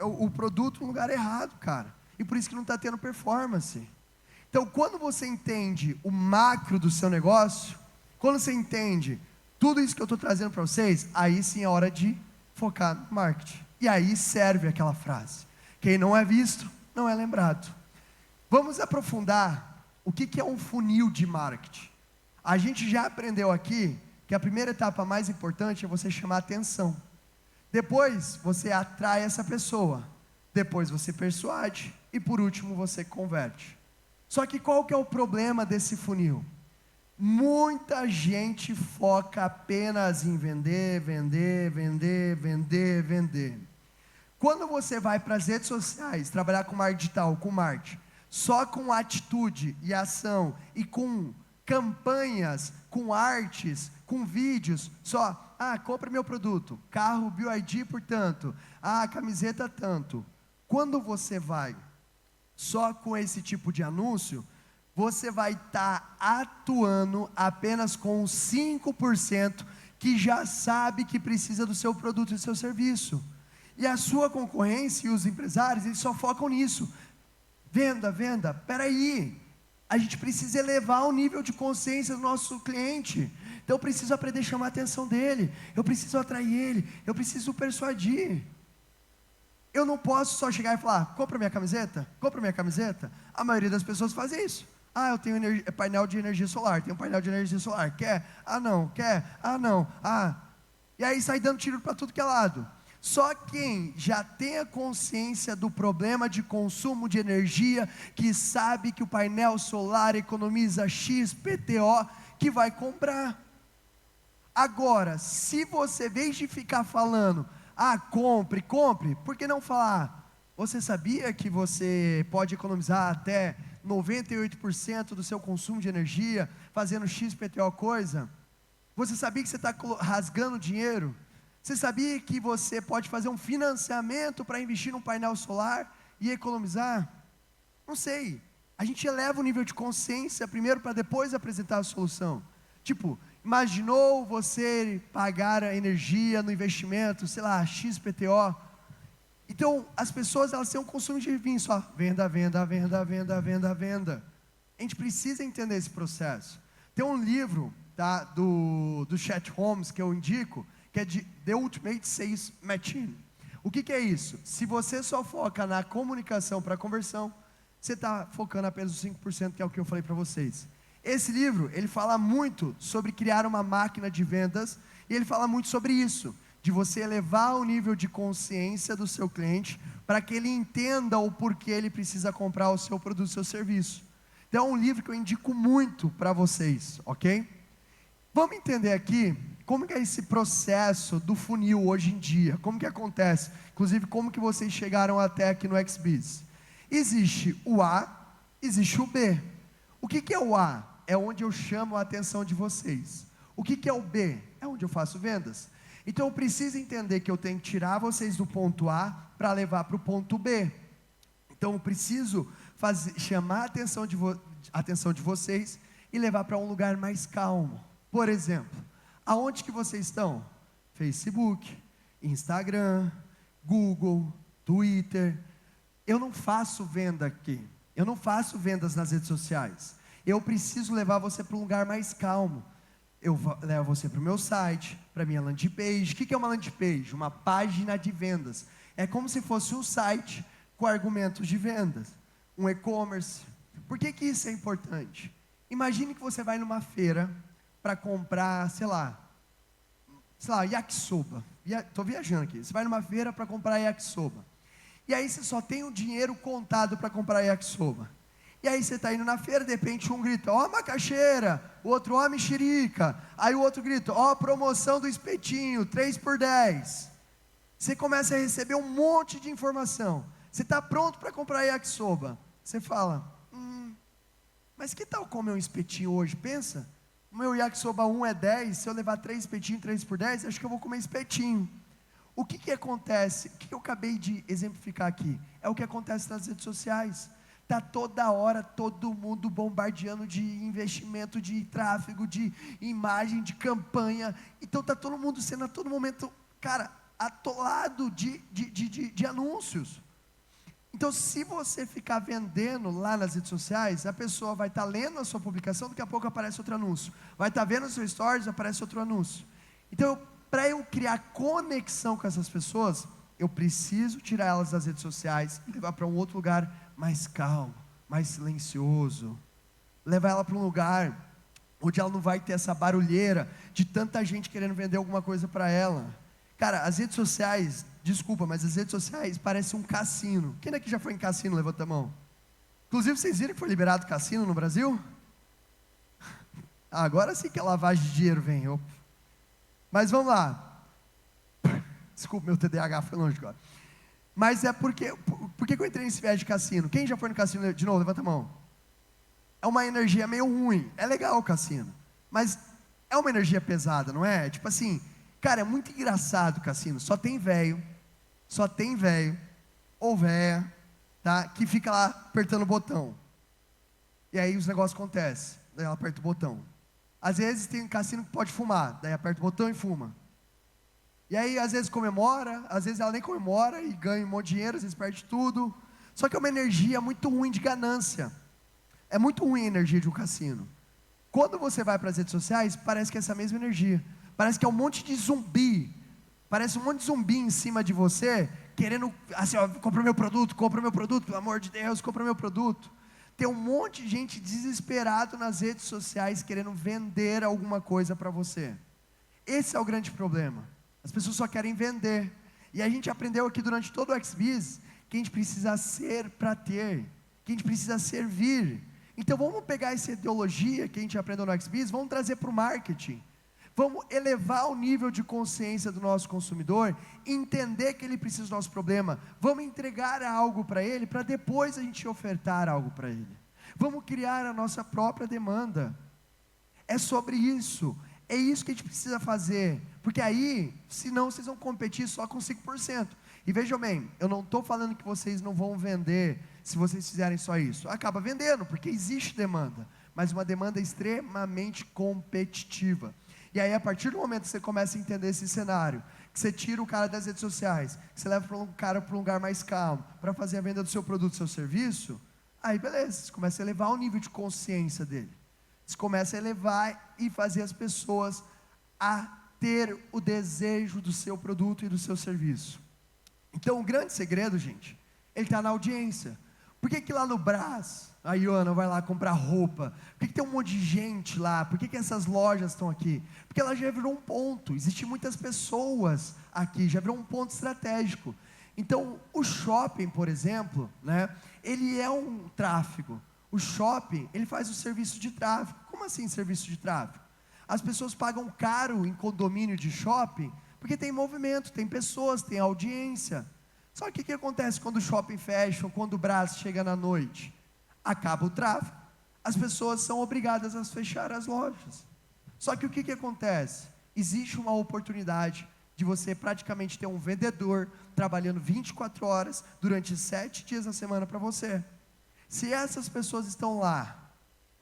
[SPEAKER 1] o produto no lugar errado, cara. E por isso que não está tendo performance. Então, quando você entende o macro do seu negócio, quando você entende tudo isso que eu estou trazendo para vocês, aí sim é hora de focar no marketing. E aí serve aquela frase: quem não é visto, não é lembrado. Vamos aprofundar o que é um funil de marketing. A gente já aprendeu aqui que a primeira etapa mais importante é você chamar atenção. Depois você atrai essa pessoa. Depois você persuade. E por último você converte. Só que qual que é o problema desse funil? Muita gente foca apenas em vender, vender, vender, vender, vender. Quando você vai para as redes sociais, trabalhar com marketing digital, com marketing, só com atitude e ação e com campanhas, com artes, com vídeos, só, compra meu produto, carro BYD por tanto, camiseta tanto. Quando você vai só com esse tipo de anúncio, você vai estar atuando apenas com 5% que já sabe que precisa do seu produto e do seu serviço. E a sua concorrência e os empresários, eles só focam nisso. Venda, venda, peraí. A gente precisa elevar o nível de consciência do nosso cliente. Então eu preciso aprender a chamar a atenção dele. Eu preciso atrair ele. Eu preciso persuadir. Eu não posso só chegar e falar, compra minha camiseta? Compra minha camiseta? A maioria das pessoas faz isso. Eu tenho painel de energia solar. Tenho um painel de energia solar. Quer? Não. Quer? Não. E aí sai dando tiro para tudo que é lado. Só quem já tem a consciência do problema de consumo de energia, que sabe que o painel solar economiza X PTO, que vai comprar. Agora, se você, em vez de ficar falando, compre, por que não falar? Você sabia que você pode economizar até 98% do seu consumo de energia, fazendo X PTO coisa? Você sabia que você está rasgando dinheiro? Você sabia que você pode fazer um financiamento para investir num painel solar e economizar? Não sei. A gente eleva o nível de consciência primeiro para depois apresentar a solução. Tipo, imaginou você pagar a energia no investimento, sei lá, XPTO? Então, as pessoas, elas têm um consumo de vinho só. Venda, venda, venda, venda, venda, venda. A gente precisa entender esse processo. Tem um livro, tá, do Chet Holmes, que eu indico, que é de The Ultimate Sales Machine. O que é isso? Se você só foca na comunicação para conversão, você está focando apenas os 5%, que é o que eu falei para vocês. Esse livro, ele fala muito sobre criar uma máquina de vendas, e ele fala muito sobre isso, de você elevar o nível de consciência do seu cliente, para que ele entenda o porquê ele precisa comprar o seu produto, o seu serviço. Então é um livro que eu indico muito para vocês, ok? Vamos entender aqui como que é esse processo do funil hoje em dia, como que acontece, inclusive como que vocês chegaram até aqui no XBiz. Existe o A, existe o B. O que é o A? É onde eu chamo a atenção de vocês. O que é o B? É onde eu faço vendas. Então eu preciso entender que eu tenho que tirar vocês do ponto A para levar para o ponto B. Então eu preciso chamar a atenção de vocês e levar para um lugar mais calmo. Por exemplo, aonde que vocês estão? Facebook, Instagram, Google, Twitter. Eu não faço venda aqui. Eu não faço vendas nas redes sociais. Eu preciso levar você para um lugar mais calmo. Eu levo você para o meu site, para a minha landing page. O que é uma landing page? Uma página de vendas. É como se fosse um site com argumentos de vendas. Um e-commerce. Por que isso é importante? Imagine que você vai numa feira para comprar, sei lá, yakisoba. Estou viajando aqui. Você vai numa feira para comprar yakisoba. E aí você só tem o dinheiro contado para comprar yakisoba. E aí você está indo na feira, de repente um grita, macaxeira, o outro, mexerica. Aí o outro grita, promoção do espetinho, 3 por 10. Você começa a receber um monte de informação. Você está pronto para comprar yakisoba. Você fala, mas que tal comer um espetinho hoje? Pensa, o meu yakisoba 1 é 10, se eu levar 3 espetinhos, 3 por 10, acho que eu vou comer espetinho. O que acontece? O que eu acabei de exemplificar aqui? É o que acontece nas redes sociais. Está toda hora todo mundo bombardeando de investimento, de tráfego, de imagem, de campanha. Então está todo mundo sendo a todo momento, atolado de anúncios. Então se você ficar vendendo lá nas redes sociais, a pessoa vai estar lendo a sua publicação, daqui a pouco aparece outro anúncio. Vai estar vendo o seu stories, aparece outro anúncio. Então para eu criar conexão com essas pessoas, eu preciso tirar elas das redes sociais e levar para um outro lugar mais calmo, mais silencioso. Levar ela para um lugar onde ela não vai ter essa barulheira de tanta gente querendo vender alguma coisa para ela. Cara, as redes sociais, desculpa, mas as redes sociais parecem um cassino. Quem daqui já foi em cassino? Levanta a mão. Inclusive, vocês viram que foi liberado cassino no Brasil? Agora sim que a lavagem de dinheiro vem. Mas vamos lá. Desculpa, meu TDAH foi longe agora. Mas é por que eu entrei nesse viés de cassino? Quem já foi no cassino de novo? Levanta a mão. É uma energia meio ruim. É legal o cassino, mas é uma energia pesada, não é? Tipo assim, cara, é muito engraçado o cassino. Só tem velho ou véia, tá? Que fica lá apertando o botão. E aí os negócios acontecem. Daí ela aperta o botão. Às vezes tem um cassino que pode fumar. Daí aperta o botão e fuma. E aí às vezes comemora, às vezes ela nem comemora e ganha um monte de dinheiro, às vezes perde tudo. Só que é uma energia muito ruim de ganância. É muito ruim a energia de um cassino. Quando você vai para as redes sociais, parece que é essa mesma energia. Parece que é um monte de zumbi. Parece um monte de zumbi em cima de você, querendo, assim, ó, compra meu produto, pelo amor de Deus, compra meu produto. Tem um monte de gente desesperado nas redes sociais, querendo vender alguma coisa para você. Esse é o grande problema. As pessoas só querem vender. E a gente aprendeu aqui durante todo o XBiz, que a gente precisa ser para ter, que a gente precisa servir. Então vamos pegar essa ideologia que a gente aprendeu no XBiz, vamos trazer para o marketing. Vamos elevar o nível de consciência do nosso consumidor, entender que ele precisa do nosso problema. Vamos entregar algo para ele, para depois a gente ofertar algo para ele. Vamos criar a nossa própria demanda. É sobre isso. É isso que a gente precisa fazer. Porque aí, senão vocês vão competir só com 5%. E vejam bem, eu não estou falando que vocês não vão vender se vocês fizerem só isso. Acaba vendendo, porque existe demanda. Mas uma demanda extremamente competitiva. E aí, a partir do momento que você começa a entender esse cenário, que você tira o cara das redes sociais, que você leva o cara para um lugar mais calmo, para fazer a venda do seu produto, do seu serviço, aí beleza, você começa a elevar o nível de consciência dele. Você começa a elevar e fazer as pessoas a ter o desejo do seu produto e do seu serviço. Então, o grande segredo, gente, ele está na audiência. Por que lá no Brás, a Iona vai lá comprar roupa? Por que tem um monte de gente lá? Por que essas lojas estão aqui? Porque ela já virou um ponto. Existem muitas pessoas aqui, já virou um ponto estratégico. Então, o shopping, por exemplo, né, ele é um tráfego. O shopping, ele faz o serviço de tráfego. Como assim serviço de tráfego? As pessoas pagam caro em condomínio de shopping, porque tem movimento, tem pessoas, tem audiência. Só que o que acontece quando o shopping fecha, ou quando o Brás chega na noite? Acaba o tráfego. As pessoas são obrigadas a fechar as lojas. Só que o que acontece? Existe uma oportunidade de você praticamente ter um vendedor trabalhando 24 horas durante 7 dias na semana para você. Se essas pessoas estão lá,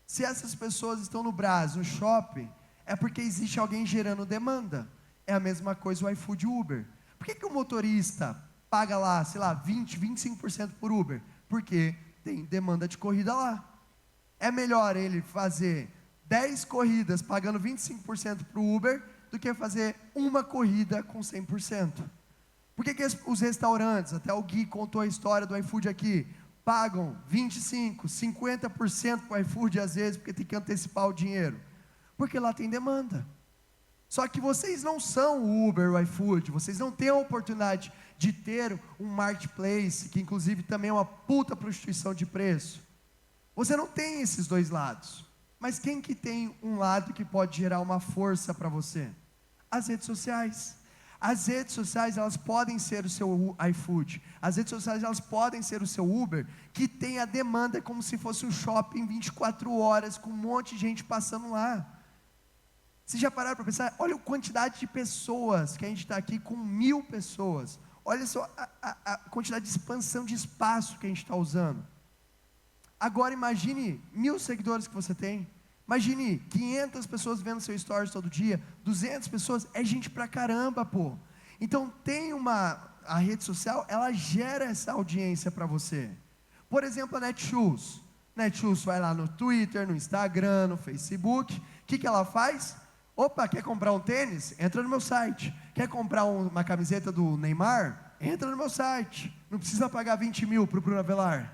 [SPEAKER 1] se essas pessoas estão no Brás, no shopping, é porque existe alguém gerando demanda. É a mesma coisa o iFood e o Uber. Por que o motorista paga lá, sei lá, 20, 25% por Uber? Porque tem demanda de corrida lá. É melhor ele fazer 10 corridas pagando 25% para o Uber do que fazer uma corrida com 100%. Por que os restaurantes, até o Gui contou a história do iFood aqui, pagam 25%, 50% para o iFood às vezes, porque tem que antecipar o dinheiro? Porque lá tem demanda. Só que vocês não são o Uber, o iFood, vocês não têm a oportunidade de ter um marketplace, que inclusive também é uma puta prostituição de preço. Você não tem esses dois lados. Mas quem que tem um lado que pode gerar uma força para você? As redes sociais. As redes sociais, elas podem ser o seu iFood. As redes sociais, elas podem ser o seu Uber, que tem a demanda como se fosse um shopping 24 horas, com um monte de gente passando lá. Vocês já pararam para pensar? Olha a quantidade de pessoas, que a gente está aqui com 1000 pessoas. Olha só a quantidade de expansão de espaço que a gente está usando. Agora imagine 1000 seguidores que você tem. Imagine 500 pessoas vendo seu stories todo dia. 200 pessoas, é gente pra caramba, pô. Então tem a rede social, ela gera essa audiência para você. Por exemplo, a Netshoes. Netshoes vai lá no Twitter, no Instagram, no Facebook. O que ela faz? Opa, quer comprar um tênis? Entra no meu site. Quer comprar uma camiseta do Neymar? Entra no meu site. Não precisa pagar 20 mil para o Bruno Avelar.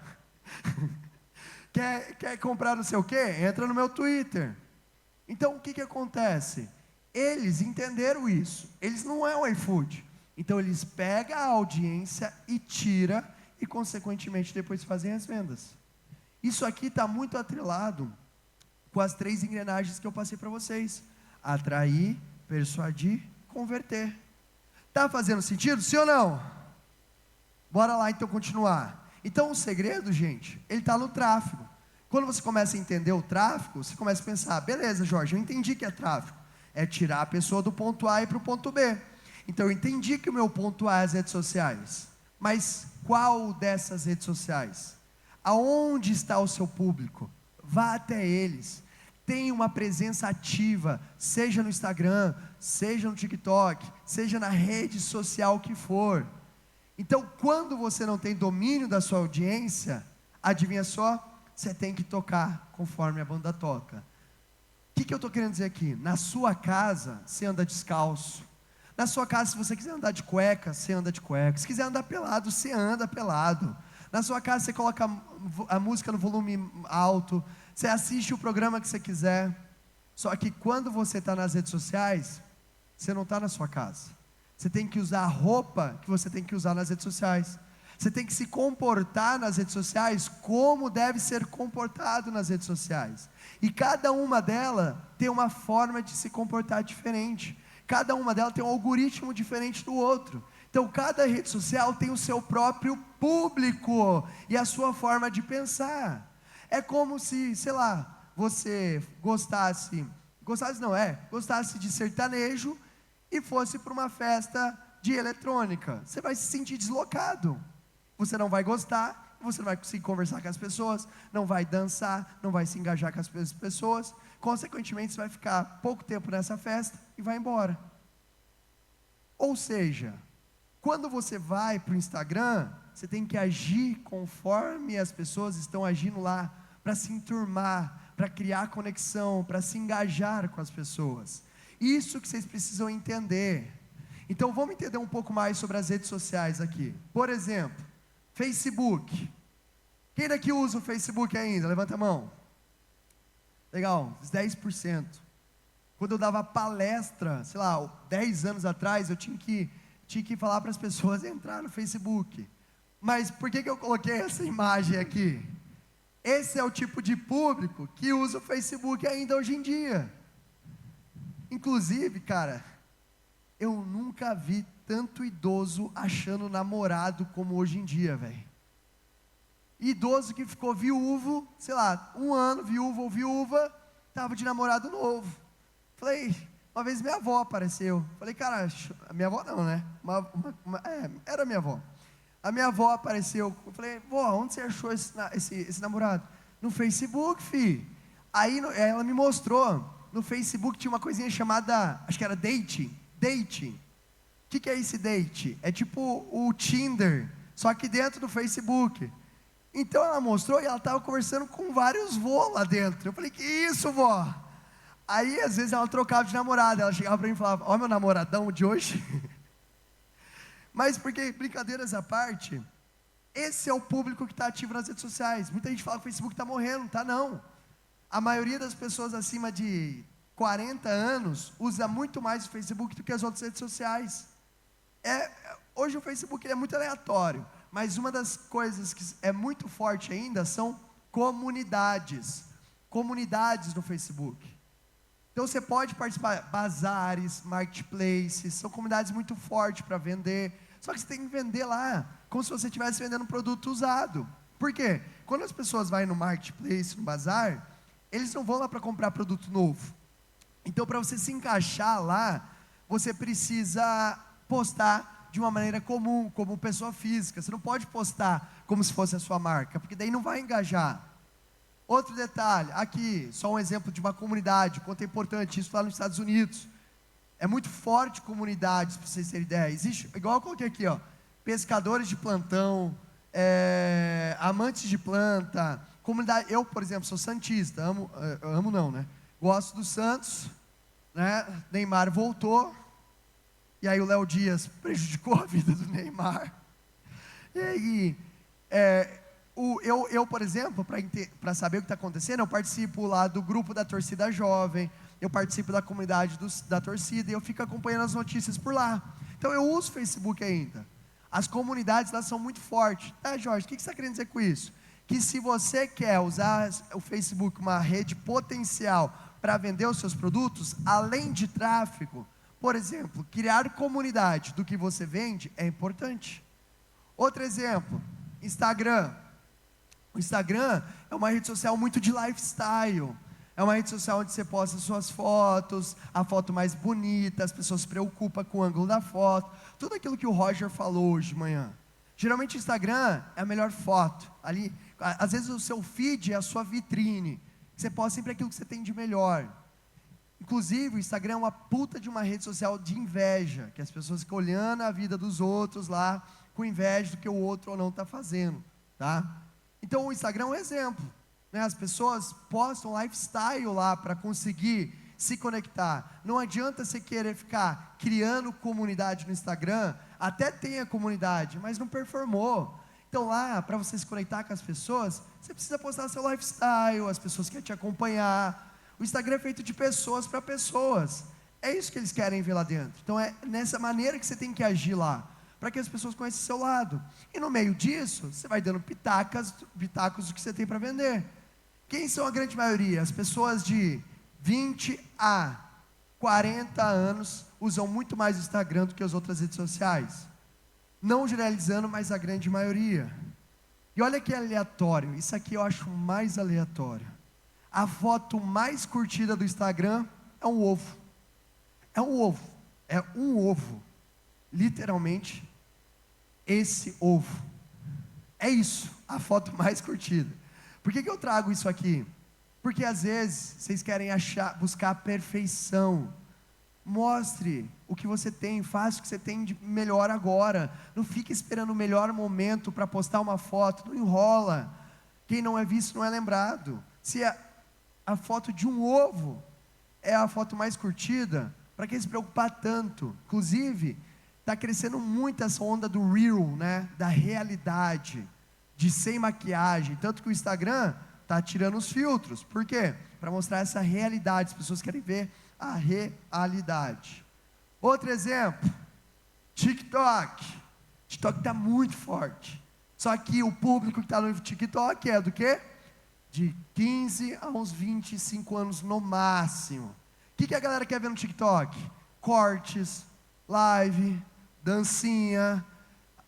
[SPEAKER 1] Quer comprar não sei o quê? Entra no meu Twitter. Então, o que acontece? Eles entenderam isso. Eles não é o iFood. Então, eles pegam a audiência e tira e, consequentemente, depois fazem as vendas. Isso aqui está muito atrelado com as 3 engrenagens que eu passei para vocês: atrair, persuadir, converter. Está fazendo sentido? Sim ou não? Bora lá então continuar. Então o segredo, gente, ele está no tráfego. Quando você começa a entender o tráfego, você começa a pensar: beleza, Jorge, eu entendi que é tráfego. É tirar a pessoa do ponto A e para o ponto B. Então eu entendi que o meu ponto A é as redes sociais. Mas qual dessas redes sociais? Aonde está o seu público? Vá até eles. Tenha uma presença ativa, seja no Instagram, seja no TikTok, seja na rede social que for. Então, quando você não tem domínio da sua audiência, adivinha só? Você tem que tocar conforme a banda toca. O que eu estou querendo dizer aqui? Na sua casa, você anda descalço. Na sua casa, se você quiser andar de cueca, você anda de cueca. Se quiser andar pelado, você anda pelado. Na sua casa, você coloca a música no volume alto. Você assiste o programa que você quiser. Só que quando você está nas redes sociais, você não está na sua casa. Você tem que usar a roupa que você tem que usar nas redes sociais. Você tem que se comportar nas redes sociais como deve ser comportado nas redes sociais. E cada uma delas tem uma forma de se comportar diferente. Cada uma delas tem um algoritmo diferente do outro. Então cada rede social tem o seu próprio público e a sua forma de pensar. É como se, sei lá, você gostasse de sertanejo e fosse para uma festa de eletrônica. Você vai se sentir deslocado. Você não vai gostar, você não vai conseguir conversar com as pessoas, não vai dançar, não vai se engajar com as pessoas. Consequentemente, você vai ficar pouco tempo nessa festa e vai embora. Ou seja, quando você vai para o Instagram, você tem que agir conforme as pessoas estão agindo lá, para se enturmar, para criar conexão, para se engajar com as pessoas. Isso que vocês precisam entender. Então vamos entender um pouco mais sobre as redes sociais aqui. Por exemplo, Facebook. Quem daqui usa o Facebook ainda? Levanta a mão. Legal, uns 10%. Quando eu dava palestra, sei lá, 10 anos atrás, eu tinha que falar para as pessoas entrar no Facebook. Mas por que eu coloquei essa imagem aqui? Esse é o tipo de público que usa o Facebook ainda hoje em dia. Inclusive, cara, eu nunca vi tanto idoso achando namorado como hoje em dia, velho. Idoso que ficou viúvo, sei lá, 1 ano, viúvo ou viúva, estava de namorado novo. Falei, uma vez minha avó apareceu. Falei, cara, minha avó não, né? Era minha avó. A minha avó apareceu. Eu falei, vó, onde você achou esse namorado? No Facebook, fi. Aí ela me mostrou. No Facebook tinha uma coisinha chamada, acho que era dating. O que é esse date? É tipo o Tinder, só que dentro do Facebook. Então ela mostrou e ela estava conversando com vários vô lá dentro. Eu falei, que isso, vó? Aí às vezes ela trocava de namorada. Ela chegava para mim e falava, ó, meu namoradão de hoje. Mas porque, brincadeiras à parte, esse é o público que está ativo nas redes sociais. Muita gente fala que o Facebook está morrendo, não está não. A maioria das pessoas acima de 40 anos usa muito mais o Facebook do que as outras redes sociais. Hoje o Facebook é muito aleatório, mas uma das coisas que é muito forte ainda são comunidades no Facebook. Então você pode participar, bazares, marketplaces, são comunidades muito fortes para vender, só que você tem que vender lá, como se você estivesse vendendo um produto usado. Por quê? Quando as pessoas vão no marketplace, no bazar, eles não vão lá para comprar produto novo. Então para você se encaixar lá, você precisa postar de uma maneira comum, como pessoa física. Você não pode postar como se fosse a sua marca, porque daí não vai engajar. Outro detalhe, aqui, só um exemplo de uma comunidade, quanto é importante isso lá nos Estados Unidos. É muito forte comunidades, para vocês terem ideia. Existe, igual eu coloquei aqui, ó, pescadores de plantão, amantes de planta, comunidade. Eu, por exemplo, sou santista, amo não, né? Gosto do Santos, né? Neymar voltou, e aí o Léo Dias prejudicou a vida do Neymar. E aí, eu por exemplo, para saber o que está acontecendo, eu participo lá do grupo da torcida jovem, eu participo da comunidade da torcida e eu fico acompanhando as notícias por lá. Então eu uso o Facebook ainda. As comunidades lá são muito fortes. Tá, Jorge, o que você está querendo dizer com isso? Que se você quer usar o Facebook, uma rede potencial para vender os seus produtos, além de tráfego, por exemplo, criar comunidade do que você vende é importante. Outro exemplo, Instagram. O Instagram é uma rede social muito de lifestyle. É uma rede social onde você posta suas fotos, a foto mais bonita, as pessoas se preocupam com o ângulo da foto. Tudo aquilo que o Roger falou hoje de manhã. Geralmente o Instagram é a melhor foto. Ali, às vezes o seu feed é a sua vitrine. Você posta sempre aquilo que você tem de melhor. Inclusive o Instagram é uma puta de uma rede social de inveja. Que as pessoas ficam olhando a vida dos outros lá, com inveja do que o outro ou não está fazendo. Tá? Então o Instagram é um exemplo. As pessoas postam lifestyle lá para conseguir se conectar. Não adianta você querer ficar criando comunidade no Instagram, até tem a comunidade, mas não performou. Então lá, para você se conectar com as pessoas, você precisa postar seu lifestyle, as pessoas querem te acompanhar. O Instagram é feito de pessoas para pessoas. É isso que eles querem ver lá dentro. Então é nessa maneira que você tem que agir lá, para que as pessoas conheçam o seu lado. E no meio disso, você vai dando pitacos do que você tem para vender. Quem são a grande maioria? As pessoas de 20 a 40 anos usam muito mais o Instagram do que as outras redes sociais. Não generalizando, mas a grande maioria. E olha que aleatório, isso aqui eu acho mais aleatório. A foto mais curtida do Instagram é um ovo. É um ovo. É um ovo. Literalmente, esse ovo. É isso, a foto mais curtida. Por que eu trago isso aqui? Porque às vezes vocês querem buscar a perfeição. Mostre o que você tem, faça o que você tem de melhor agora. Não fique esperando o melhor momento para postar uma foto, não enrola. Quem não é visto não é lembrado. Se a foto de um ovo é a foto mais curtida, para que se preocupar tanto? Inclusive, está crescendo muito essa onda do real, né? Da realidade. De sem maquiagem, tanto que o Instagram está tirando os filtros. Por quê? Para mostrar essa realidade, as pessoas querem ver a realidade. Outro exemplo, TikTok. TikTok está muito forte. Só que o público que está no TikTok é do quê? De 15 a uns 25 anos no máximo. O que a galera quer ver no TikTok? Cortes, live, dancinha,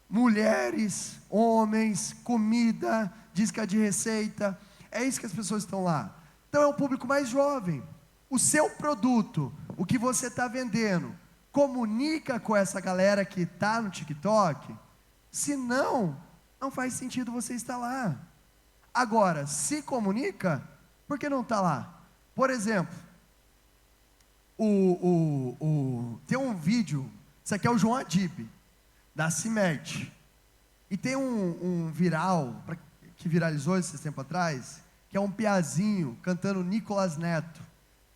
[SPEAKER 1] mulheres, homens, comida, dica de receita. É isso que as pessoas estão lá. Então é um público mais jovem. O seu produto, o que você está vendendo, comunica com essa galera que está no TikTok? Se não, não faz sentido você estar lá. Agora, se comunica, por que não está lá? Por exemplo, tem um vídeo, isso aqui é o João Adib, da CIMED. E tem um viral, que viralizou esses tempos atrás, que é um piazinho cantando Nicolas Neto.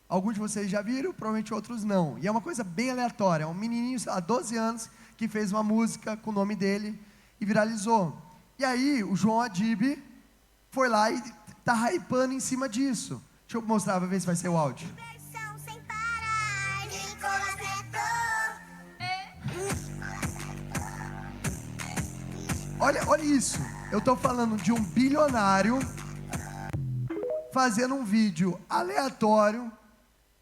[SPEAKER 1] Alguns de vocês já viram, provavelmente outros não. E é uma coisa bem aleatória, é um menininho, sei lá, 12 anos, que fez uma música com o nome dele e viralizou. E aí, o João Adib foi lá e tá hypando em cima disso. Deixa eu mostrar, pra ver se vai ser o áudio. Olha isso, eu estou falando de um bilionário fazendo um vídeo aleatório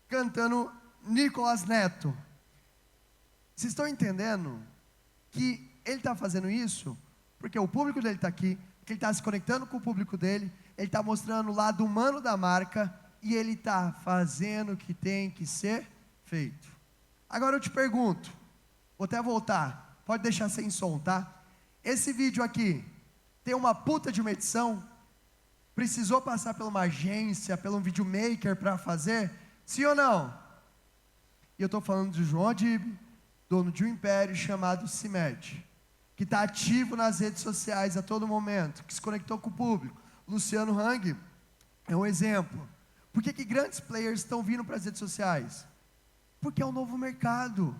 [SPEAKER 1] cantando Nicolas Neto. Vocês estão entendendo que ele está fazendo isso porque o público dele está aqui, que ele está se conectando com o público dele, ele está mostrando o lado humano da marca e ele está fazendo o que tem que ser feito. Agora eu te pergunto, vou até voltar, pode deixar sem som, tá? Esse vídeo aqui tem uma puta de uma edição? Precisou passar por uma agência, pelo um videomaker para fazer? Sim ou não? E eu estou falando de João Adib, dono de um império chamado CIMED, que está ativo nas redes sociais a todo momento, que se conectou com o público. Luciano Hang é um exemplo. Por que grandes players estão vindo para as redes sociais? Porque é um novo mercado.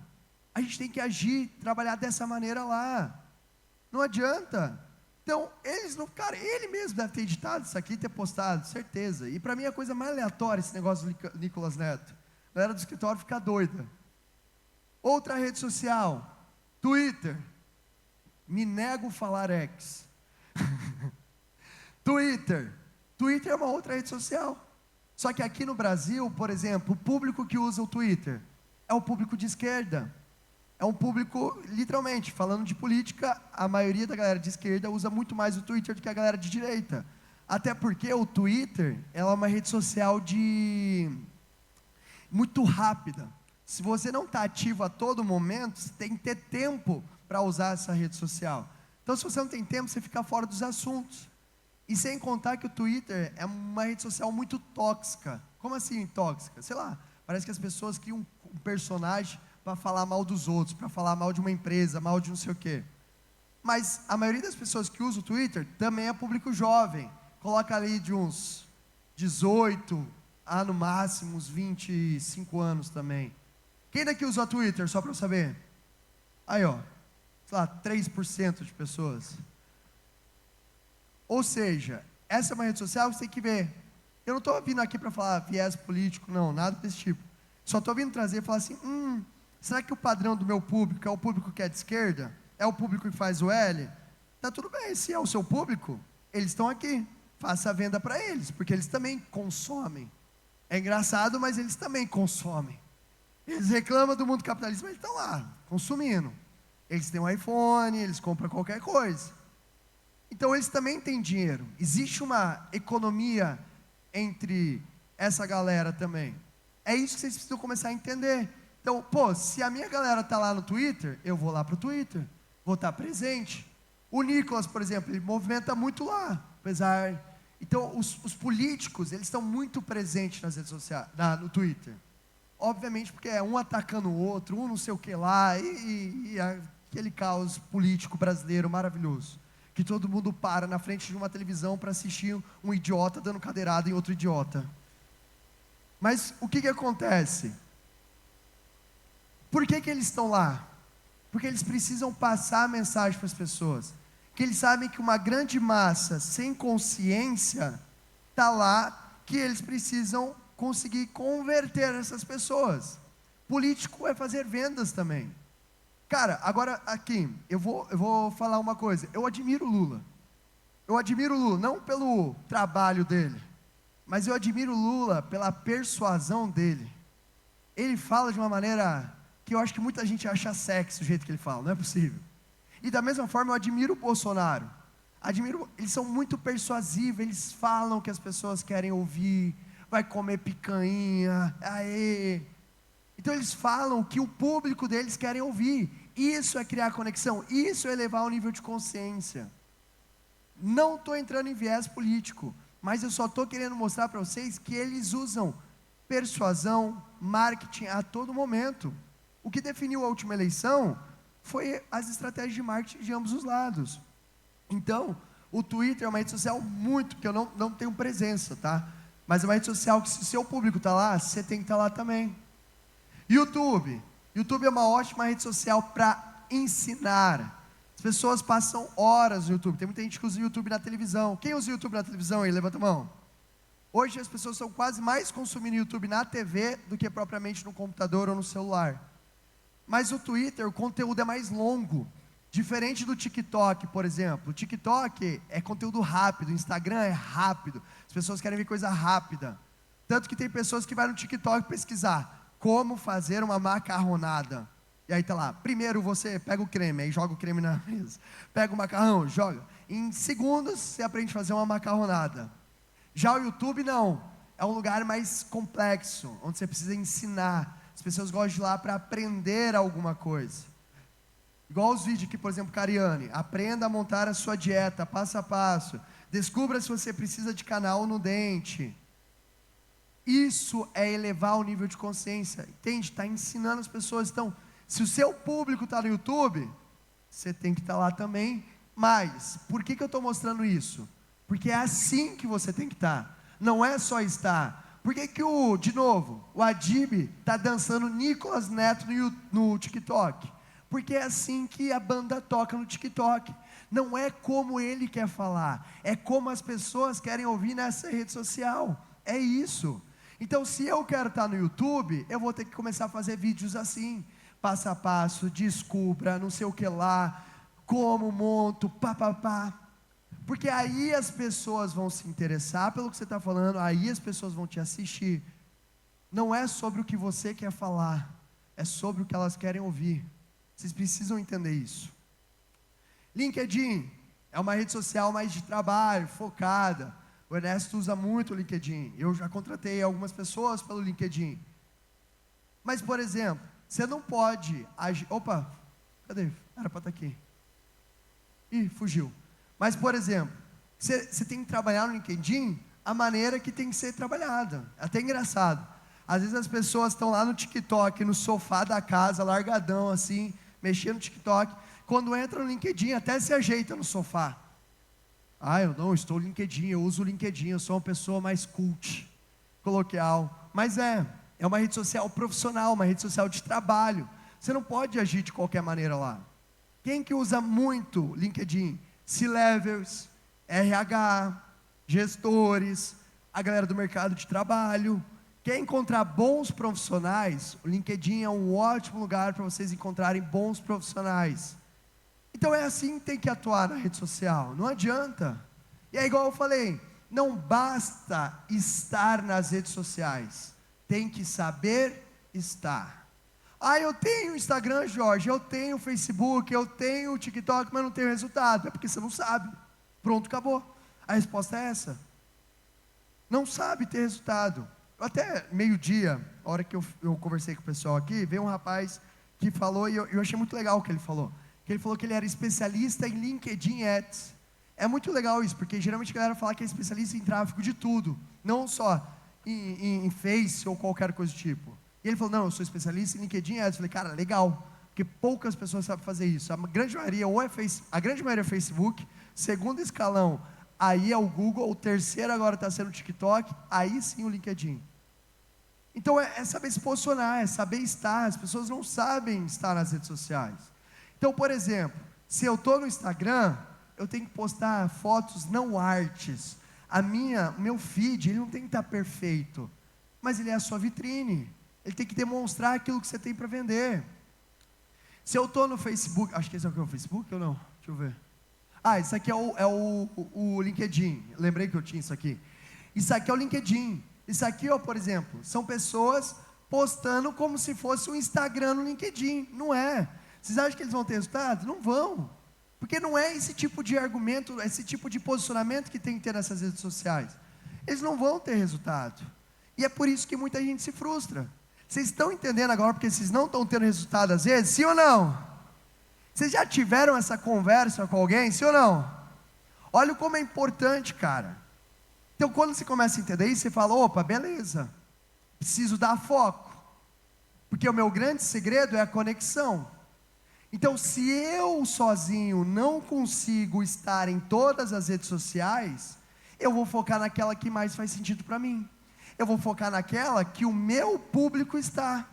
[SPEAKER 1] A gente tem que agir, trabalhar dessa maneira lá. Não adianta. Então, eles não, cara, ele mesmo deve ter editado isso aqui e ter postado, certeza. E para mim é a coisa mais aleatória esse negócio do Nicolas Neto. A galera do escritório fica doida. Outra rede social, Twitter. Me nego falar X. Twitter. Twitter é uma outra rede social. Só que aqui no Brasil, por exemplo, o público que usa o Twitter é o público de esquerda. É um público, literalmente, falando de política, a maioria da galera de esquerda usa muito mais o Twitter do que a galera de direita. Até porque o Twitter, ela é uma rede social muito rápida. Se você não está ativo a todo momento, você tem que ter tempo para usar essa rede social. Então, se você não tem tempo, você fica fora dos assuntos. E sem contar que o Twitter é uma rede social muito tóxica. Como assim tóxica? Sei lá, parece que as pessoas criam um personagem para falar mal dos outros, para falar mal de uma empresa, mal de não sei o quê. Mas a maioria das pessoas que usam o Twitter também é público jovem. Coloca ali de uns 18 a no máximo uns 25 anos também. Quem daqui usa o Twitter, só para eu saber? Aí, ó, sei lá, 3% de pessoas. Ou seja, essa é uma rede social que você tem que ver. Eu não estou vindo aqui para falar viés político, não, nada desse tipo. Só estou vindo trazer e falar assim, será que o padrão do meu público é o público que é de esquerda? É o público que faz o L? Tá tudo bem, se é o seu público, eles estão aqui. Faça a venda para eles, porque eles também consomem. É engraçado, mas eles também consomem. Eles reclamam do mundo capitalista, mas eles estão lá, consumindo. Eles têm um iPhone, eles compram qualquer coisa. Então eles também têm dinheiro. Existe uma economia entre essa galera também. É isso que vocês precisam começar a entender. Então, se a minha galera está lá no Twitter, eu vou lá para o Twitter, vou estar presente. O Nicolas, por exemplo, ele movimenta muito lá, apesar... Então, os políticos, eles estão muito presentes nas redes sociais, no Twitter. Obviamente, porque é um atacando o outro, um não sei o que lá, e aquele caos político brasileiro maravilhoso. Que todo mundo para na frente de uma televisão para assistir um idiota dando cadeirada em outro idiota. Mas o que acontece? Por que eles estão lá? Porque eles precisam passar a mensagem para as pessoas. Que eles sabem que uma grande massa sem consciência está lá, que eles precisam conseguir converter essas pessoas. Político é fazer vendas também. Cara, agora aqui, eu vou falar uma coisa. Eu admiro o Lula. Eu admiro o Lula, não pelo trabalho dele, mas eu admiro o Lula pela persuasão dele. Ele fala de uma maneira que eu acho que muita gente acha sexy o jeito que ele fala, não é possível. E da mesma forma eu admiro o Bolsonaro. Eles são muito persuasivos, eles falam o que as pessoas querem ouvir, vai comer picanha, aê. Então eles falam o que o público deles querem ouvir. Isso é criar conexão, isso é elevar o nível de consciência. Não estou entrando em viés político, mas eu só estou querendo mostrar para vocês que eles usam persuasão, marketing a todo momento. O que definiu a última eleição foi as estratégias de marketing de ambos os lados. Então, o Twitter é uma rede social porque eu não tenho presença, tá? Mas é uma rede social que se o seu público está lá, você tem que estar lá também. YouTube é uma ótima rede social para ensinar. As pessoas passam horas no YouTube, tem muita gente que usa o YouTube na televisão. Quem usa o YouTube na televisão aí? Levanta a mão. Hoje as pessoas estão quase mais consumindo YouTube na TV do que propriamente no computador ou no celular. Mas o Twitter, o conteúdo é mais longo, diferente do TikTok, por exemplo. O TikTok é conteúdo rápido, o Instagram é rápido, as pessoas querem ver coisa rápida. Tanto que tem pessoas que vão no TikTok pesquisar como fazer uma macarronada. E aí tá lá, primeiro você pega o creme, aí joga o creme na mesa. Pega o macarrão, joga. Em segundos você aprende a fazer uma macarronada. Já o YouTube não, é um lugar mais complexo, onde você precisa ensinar. As pessoas gostam de ir lá para aprender alguma coisa. Igual os vídeos aqui, por exemplo, Cariane. Aprenda a montar a sua dieta, passo a passo. Descubra se você precisa de canal no dente. Isso é elevar o nível de consciência. Entende? Está ensinando as pessoas. Então, se o seu público está no YouTube, você tem que estar lá também. Mas, por que eu estou mostrando isso? Porque é assim que você tem que estar. Não é só estar. Por que de novo, o Adib está dançando Nicolas Neto no TikTok? Porque é assim que a banda toca no TikTok. Não é como ele quer falar, é como as pessoas querem ouvir nessa rede social. É isso. Então, se eu quero estar no YouTube, eu vou ter que começar a fazer vídeos assim, passo a passo, descubra, não sei o que lá, como monto, pá. Porque aí as pessoas vão se interessar pelo que você está falando, aí as pessoas vão te assistir. Não é sobre o que você quer falar, é sobre o que elas querem ouvir. Vocês precisam entender isso. LinkedIn é uma rede social mais de trabalho, focada. O Ernesto usa muito o LinkedIn. Eu já contratei algumas pessoas pelo LinkedIn. Mas, por exemplo, você não pode agir... Opa, cadê? Era para estar aqui. Ih, fugiu. Mas, por exemplo, você tem que trabalhar no LinkedIn a maneira que tem que ser trabalhada. É até engraçado. Às vezes as pessoas estão lá no TikTok, no sofá da casa, largadão assim, mexendo no TikTok. Quando entra no LinkedIn, até se ajeita no sofá. Eu não estou no LinkedIn, eu uso o LinkedIn, eu sou uma pessoa mais cult, coloquial. Mas é uma rede social profissional, uma rede social de trabalho. Você não pode agir de qualquer maneira lá. Quem que usa muito LinkedIn? C-levels, RH, gestores, a galera do mercado de trabalho. Quer encontrar bons profissionais? O LinkedIn é um ótimo lugar para vocês encontrarem bons profissionais. Então é assim que tem que atuar na rede social, não adianta. E é igual eu falei, não basta estar nas redes sociais, tem que saber estar. Eu tenho Instagram, Jorge, eu tenho Facebook, eu tenho TikTok, mas não tenho resultado. É porque você não sabe. Pronto, acabou. A resposta é essa. Não sabe ter resultado. Até meio-dia, a hora que eu conversei com o pessoal aqui, veio um rapaz que falou, e eu achei muito legal o que ele falou. Que ele falou que ele era especialista em LinkedIn Ads. É muito legal isso, porque geralmente a galera fala que é especialista em tráfego de tudo, não só em Face ou qualquer coisa do tipo. E ele falou, não, eu sou especialista em LinkedIn Ads. Eu falei, cara, legal, porque poucas pessoas sabem fazer isso. A grande maioria é Facebook, segundo escalão, aí é o Google, o terceiro agora está sendo o TikTok, aí sim o LinkedIn. Então é saber se posicionar, é saber estar. As pessoas não sabem estar nas redes sociais. Então, por exemplo, se eu estou no Instagram, eu tenho que postar fotos não artes. O meu feed, ele não tem que estar perfeito, mas ele é a sua vitrine. Ele tem que demonstrar aquilo que você tem para vender. Se eu estou no Facebook, acho que esse aqui é o Facebook ou não? Deixa eu ver. Isso aqui é o LinkedIn. Lembrei que eu tinha isso aqui. Isso aqui é o LinkedIn. Isso aqui, por exemplo, são pessoas postando como se fosse um Instagram no LinkedIn. Não é. Vocês acham que eles vão ter resultado? Não vão. Porque não é esse tipo de argumento, esse tipo de posicionamento que tem que ter nessas redes sociais. Eles não vão ter resultado. E é por isso que muita gente se frustra. Vocês estão entendendo agora porque vocês não estão tendo resultado às vezes? Sim ou não? Vocês já tiveram essa conversa com alguém? Sim ou não? Olha como é importante, cara. Então quando você começa a entender isso, você fala, opa, beleza. Preciso dar foco. Porque o meu grande segredo é a conexão. Então, se eu sozinho não consigo estar em todas as redes sociais, eu vou focar naquela que mais faz sentido para mim. Eu vou focar naquela que o meu público está.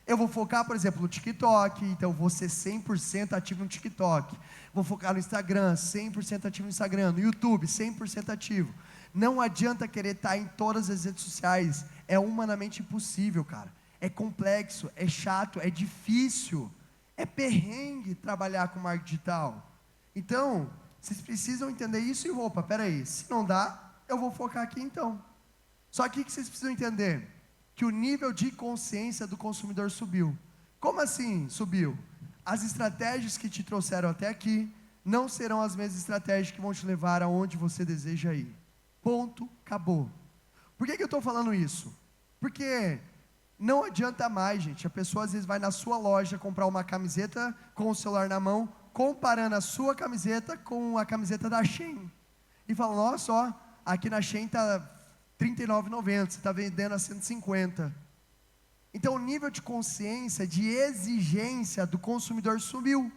[SPEAKER 1] Eu vou focar, por exemplo, no TikTok, então eu vou ser 100% ativo no TikTok. Vou focar no Instagram, 100% ativo no Instagram. No YouTube, 100% ativo. Não adianta querer estar em todas as redes sociais. É humanamente impossível, cara. É complexo, é chato, é difícil. É perrengue trabalhar com marketing digital. Então, vocês precisam entender isso e peraí, se não dá, eu vou focar aqui então. Só que vocês precisam entender que o nível de consciência do consumidor subiu. Como assim subiu? As estratégias que te trouxeram até aqui não serão as mesmas estratégias que vão te levar aonde você deseja ir. Ponto, acabou. Por que eu estou falando isso? Porque não adianta mais, gente. A pessoa às vezes vai na sua loja comprar uma camiseta com o celular na mão, comparando a sua camiseta com a camiseta da Shein. E fala, nossa, aqui na Shein está R$ 39,90, você está vendendo a 150. Então o nível de consciência, de exigência do consumidor subiu.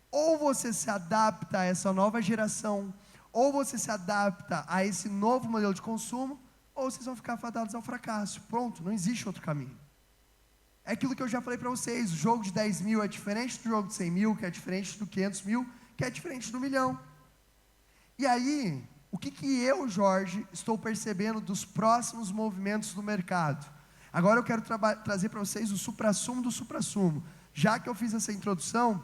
[SPEAKER 1] Ou você se adapta a essa nova geração, ou você se adapta a esse novo modelo de consumo, ou vocês vão ficar fadados ao fracasso. Pronto, não existe outro caminho. É aquilo que eu já falei para vocês, o jogo de 10 mil é diferente do jogo de 100 mil, que é diferente do 500 mil, que é diferente do 1 milhão. E aí, O que eu, Jorge, estou percebendo dos próximos movimentos do mercado? Agora eu quero trazer para vocês o suprassumo do suprassumo. Já que eu fiz essa introdução,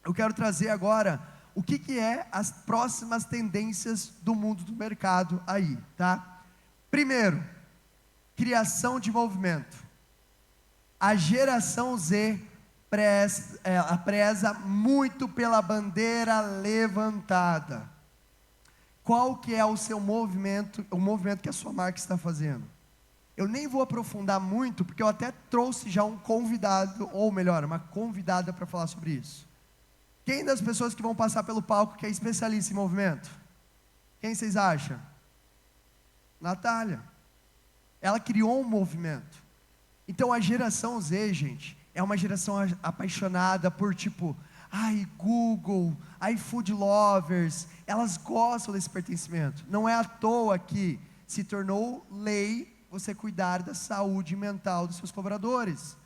[SPEAKER 1] eu quero trazer agora o que é as próximas tendências do mundo do mercado aí, tá? Primeiro, criação de movimento. A geração Z preza muito pela bandeira levantada. Qual que é o seu movimento, o movimento que a sua marca está fazendo? Eu nem vou aprofundar muito, porque eu até trouxe já um convidado, ou melhor, uma convidada para falar sobre isso. Quem das pessoas que vão passar pelo palco que é especialista em movimento? Quem vocês acham? Natália. Ela criou um movimento. Então a geração Z, gente, é uma geração apaixonada por tipo, Google, Food Lovers, elas gostam desse pertencimento. Não é à toa que se tornou lei você cuidar da saúde mental dos seus colaboradores.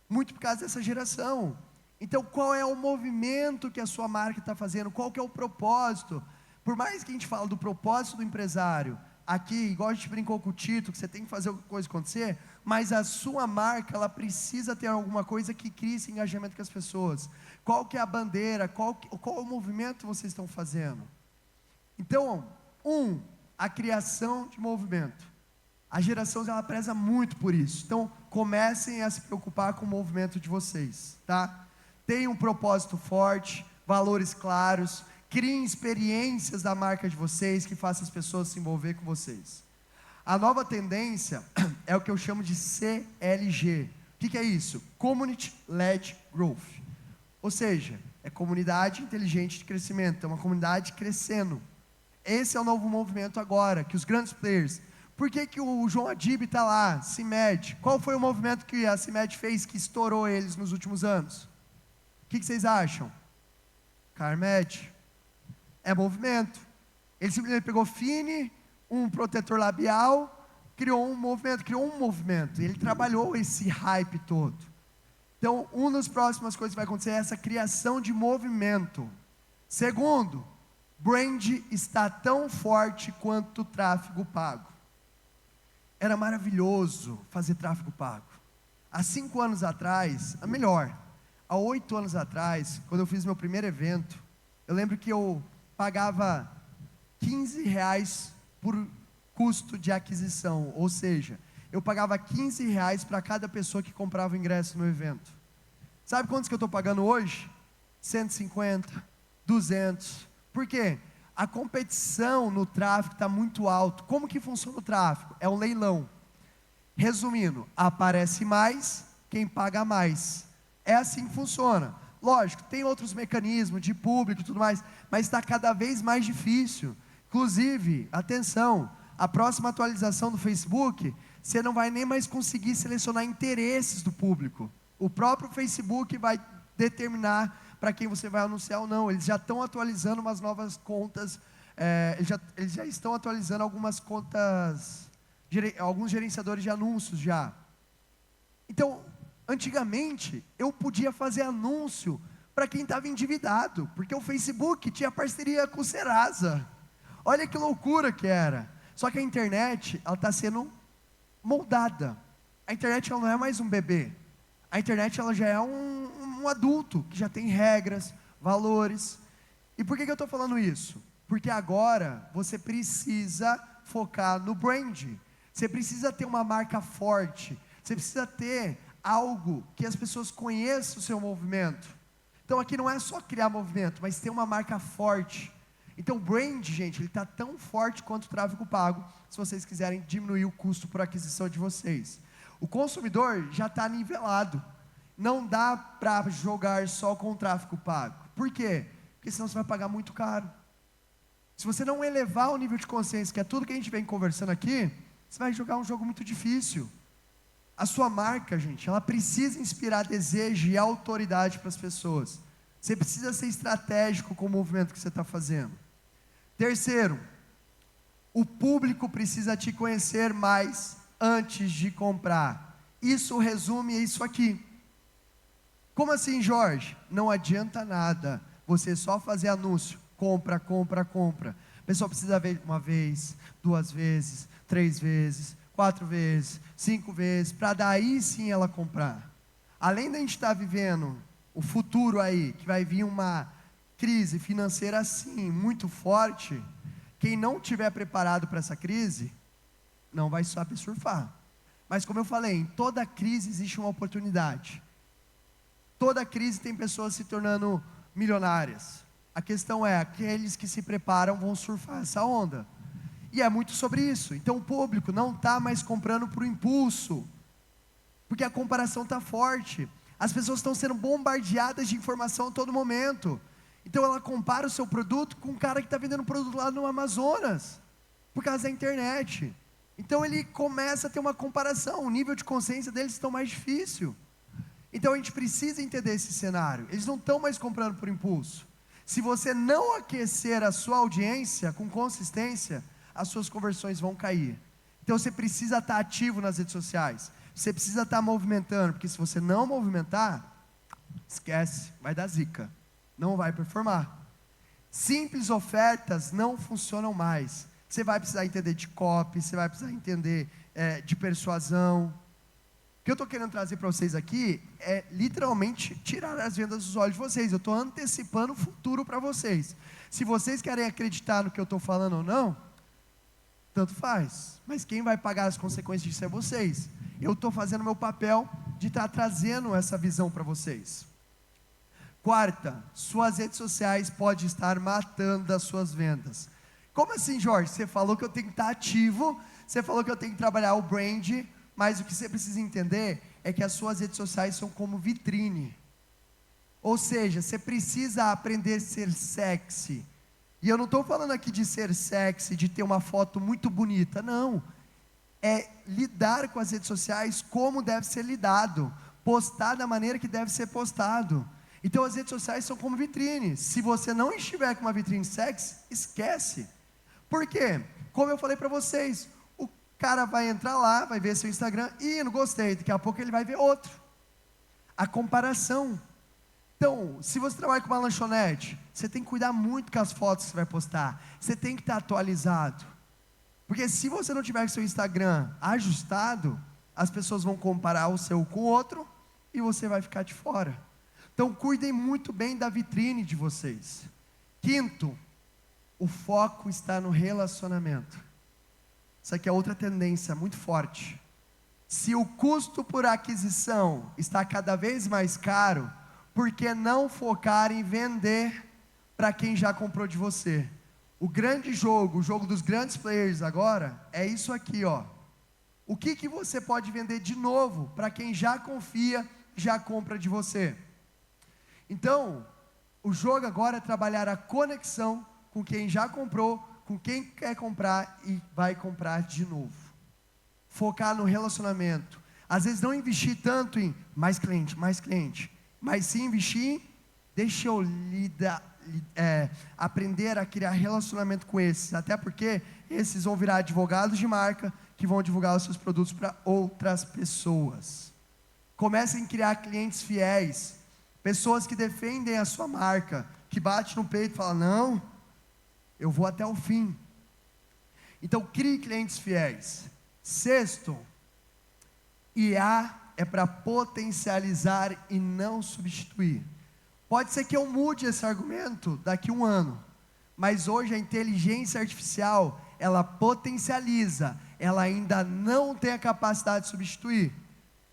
[SPEAKER 1] Muito por causa dessa geração. Então, qual é o movimento que a sua marca está fazendo? Qual que é o propósito? Por mais que a gente fale do propósito do empresário, aqui, igual a gente brincou com o Tito, que você tem que fazer alguma coisa acontecer, mas a sua marca, ela precisa ter alguma coisa que crie esse engajamento com as pessoas. Qual que é a bandeira? Qual o movimento vocês estão fazendo? Então, a criação de movimento. A geração, ela preza muito por isso. Então, comecem a se preocupar com o movimento de vocês, tá? Tenham um propósito forte, valores claros, criem experiências da marca de vocês que façam as pessoas se envolver com vocês. A nova tendência é o que eu chamo de CLG. O que é isso? Community Led Growth. Ou seja, é comunidade inteligente de crescimento, é uma comunidade crescendo. Esse é o novo movimento agora, que os grandes players... Por que o João Adib está lá, CIMED? Qual foi o movimento que a CIMED fez que estourou eles nos últimos anos? O que vocês acham? CARMED. É movimento. Ele simplesmente pegou Fini, um protetor labial, criou um movimento. Ele trabalhou esse hype todo. Então, uma das próximas coisas que vai acontecer é essa criação de movimento. Segundo, brand está tão forte quanto o tráfego pago. Era maravilhoso fazer tráfego pago. Há 5 anos atrás, há 8 anos atrás, quando eu fiz meu primeiro evento, eu lembro que eu pagava R$15 por custo de aquisição, ou seja, eu pagava R$15 para cada pessoa que comprava o ingresso no evento. Sabe quantos que eu estou pagando hoje? 150, 200. Por quê? A competição no tráfego está muito alta. Como que funciona o tráfego? É um leilão. Resumindo, aparece mais quem paga mais. É assim que funciona. Lógico, tem outros mecanismos de público e tudo mais, mas está cada vez mais difícil. Inclusive, atenção, a próxima atualização do Facebook, você não vai nem mais conseguir selecionar interesses do público. O próprio Facebook vai determinar para quem você vai anunciar ou não. Eles já estão atualizando umas novas contas, eles já estão atualizando algumas contas, alguns gerenciadores de anúncios já. Então, antigamente, eu podia fazer anúncio para quem estava endividado, porque o Facebook tinha parceria com o Serasa. Olha que loucura que era. Só que a internet, ela está sendo moldada. A internet, ela não é mais um bebê. A internet, ela já é um adulto, que já tem regras, valores. E por que eu estou falando isso? Porque agora, você precisa focar no brand. Você precisa ter uma marca forte. Você precisa ter algo que as pessoas conheçam o seu movimento. Então aqui não é só criar movimento, mas ter uma marca forte. Então o brand, gente, ele está tão forte quanto o tráfego pago, se vocês quiserem diminuir o custo por aquisição de vocês. O consumidor já está nivelado. Não dá para jogar só com o tráfego pago. Por quê? Porque senão você vai pagar muito caro. Se você não elevar o nível de consciência, que é tudo que a gente vem conversando aqui, você vai jogar um jogo muito difícil. A sua marca, gente, ela precisa inspirar desejo e autoridade para as pessoas. Você precisa ser estratégico com o movimento que você está fazendo. Terceiro, o público precisa te conhecer mais antes de comprar. Isso resume isso aqui. Como assim, Jorge? Não adianta nada você só fazer anúncio, compra, compra, compra. A pessoa precisa ver uma vez, 2 vezes, 3 vezes, 4 vezes, 5 vezes, para daí sim ela comprar. Além da gente estar vivendo o futuro aí, que vai vir uma crise financeira assim, muito forte, quem não estiver preparado para essa crise, não vai saber surfar. Mas como eu falei, em toda crise existe uma oportunidade. Toda crise tem pessoas se tornando milionárias. A questão é, aqueles que se preparam vão surfar essa onda. E é muito sobre isso. Então o público não está mais comprando por impulso, porque a comparação está forte. As pessoas estão sendo bombardeadas de informação a todo momento. Então ela compara o seu produto com um cara que está vendendo produto lá no Amazonas, por causa da internet. Então ele começa a ter uma comparação, o nível de consciência deles está mais difícil. Então a gente precisa entender esse cenário. Eles não estão mais comprando por impulso. Se você não aquecer a sua audiência com consistência, as suas conversões vão cair. Então você precisa estar ativo nas redes sociais. Você precisa estar movimentando, porque se você não movimentar, esquece, vai dar zica. Não vai performar. Simples ofertas não funcionam mais. Você vai precisar entender de copy, você vai precisar entender de persuasão. O que eu estou querendo trazer para vocês aqui é literalmente tirar as vendas dos olhos de vocês. Eu estou antecipando o futuro para vocês. Se vocês querem acreditar no que eu estou falando ou não, tanto faz. Mas quem vai pagar as consequências disso é vocês. Eu estou fazendo o meu papel de estar trazendo essa visão para vocês. Quarta, suas redes sociais podem estar matando as suas vendas. Como assim, Jorge? Você falou que eu tenho que estar ativo, você falou que eu tenho que trabalhar o brand, mas o que você precisa entender é que as suas redes sociais são como vitrine. Ou seja, você precisa aprender a ser sexy. E eu não estou falando aqui de ser sexy, de ter uma foto muito bonita, não. É lidar com as redes sociais como deve ser lidado, postar da maneira que deve ser postado. Então as redes sociais são como vitrine. Se você não estiver com uma vitrine sexy, esquece. Por quê? Como eu falei para vocês, o cara vai entrar lá, vai ver seu Instagram, e não gostei, daqui a pouco ele vai ver outro. A comparação. Então, se você trabalha com uma lanchonete, você tem que cuidar muito com as fotos que você vai postar. Você tem que estar atualizado. Porque se você não tiver com seu Instagram ajustado, as pessoas vão comparar o seu com o outro, e você vai ficar de fora. Então cuidem muito bem da vitrine de vocês. Quinto, o foco está no relacionamento. Isso aqui é outra tendência muito forte. Se o custo por aquisição está cada vez mais caro, por que não focar em vender para quem já comprou de você? O grande jogo, o jogo dos grandes players agora, é isso aqui, ó. O que você pode vender de novo para quem já confia, já compra de você? Então, o jogo agora é trabalhar a conexão com quem já comprou, com quem quer comprar e vai comprar de novo. Focar no relacionamento. Às vezes não investir tanto em mais cliente, mas sim investir em, deixa eu aprender a criar relacionamento com esses, até porque esses vão virar advogados de marca, que vão divulgar os seus produtos para outras pessoas. Comecem a criar clientes fiéis, pessoas que defendem a sua marca, que batem no peito e falam, não, eu vou até o fim. Então crie clientes fiéis. Sexto, IA é para potencializar e não substituir. Pode ser que eu mude esse argumento daqui a um ano, mas hoje a inteligência artificial, ela potencializa, ela ainda não tem a capacidade de substituir.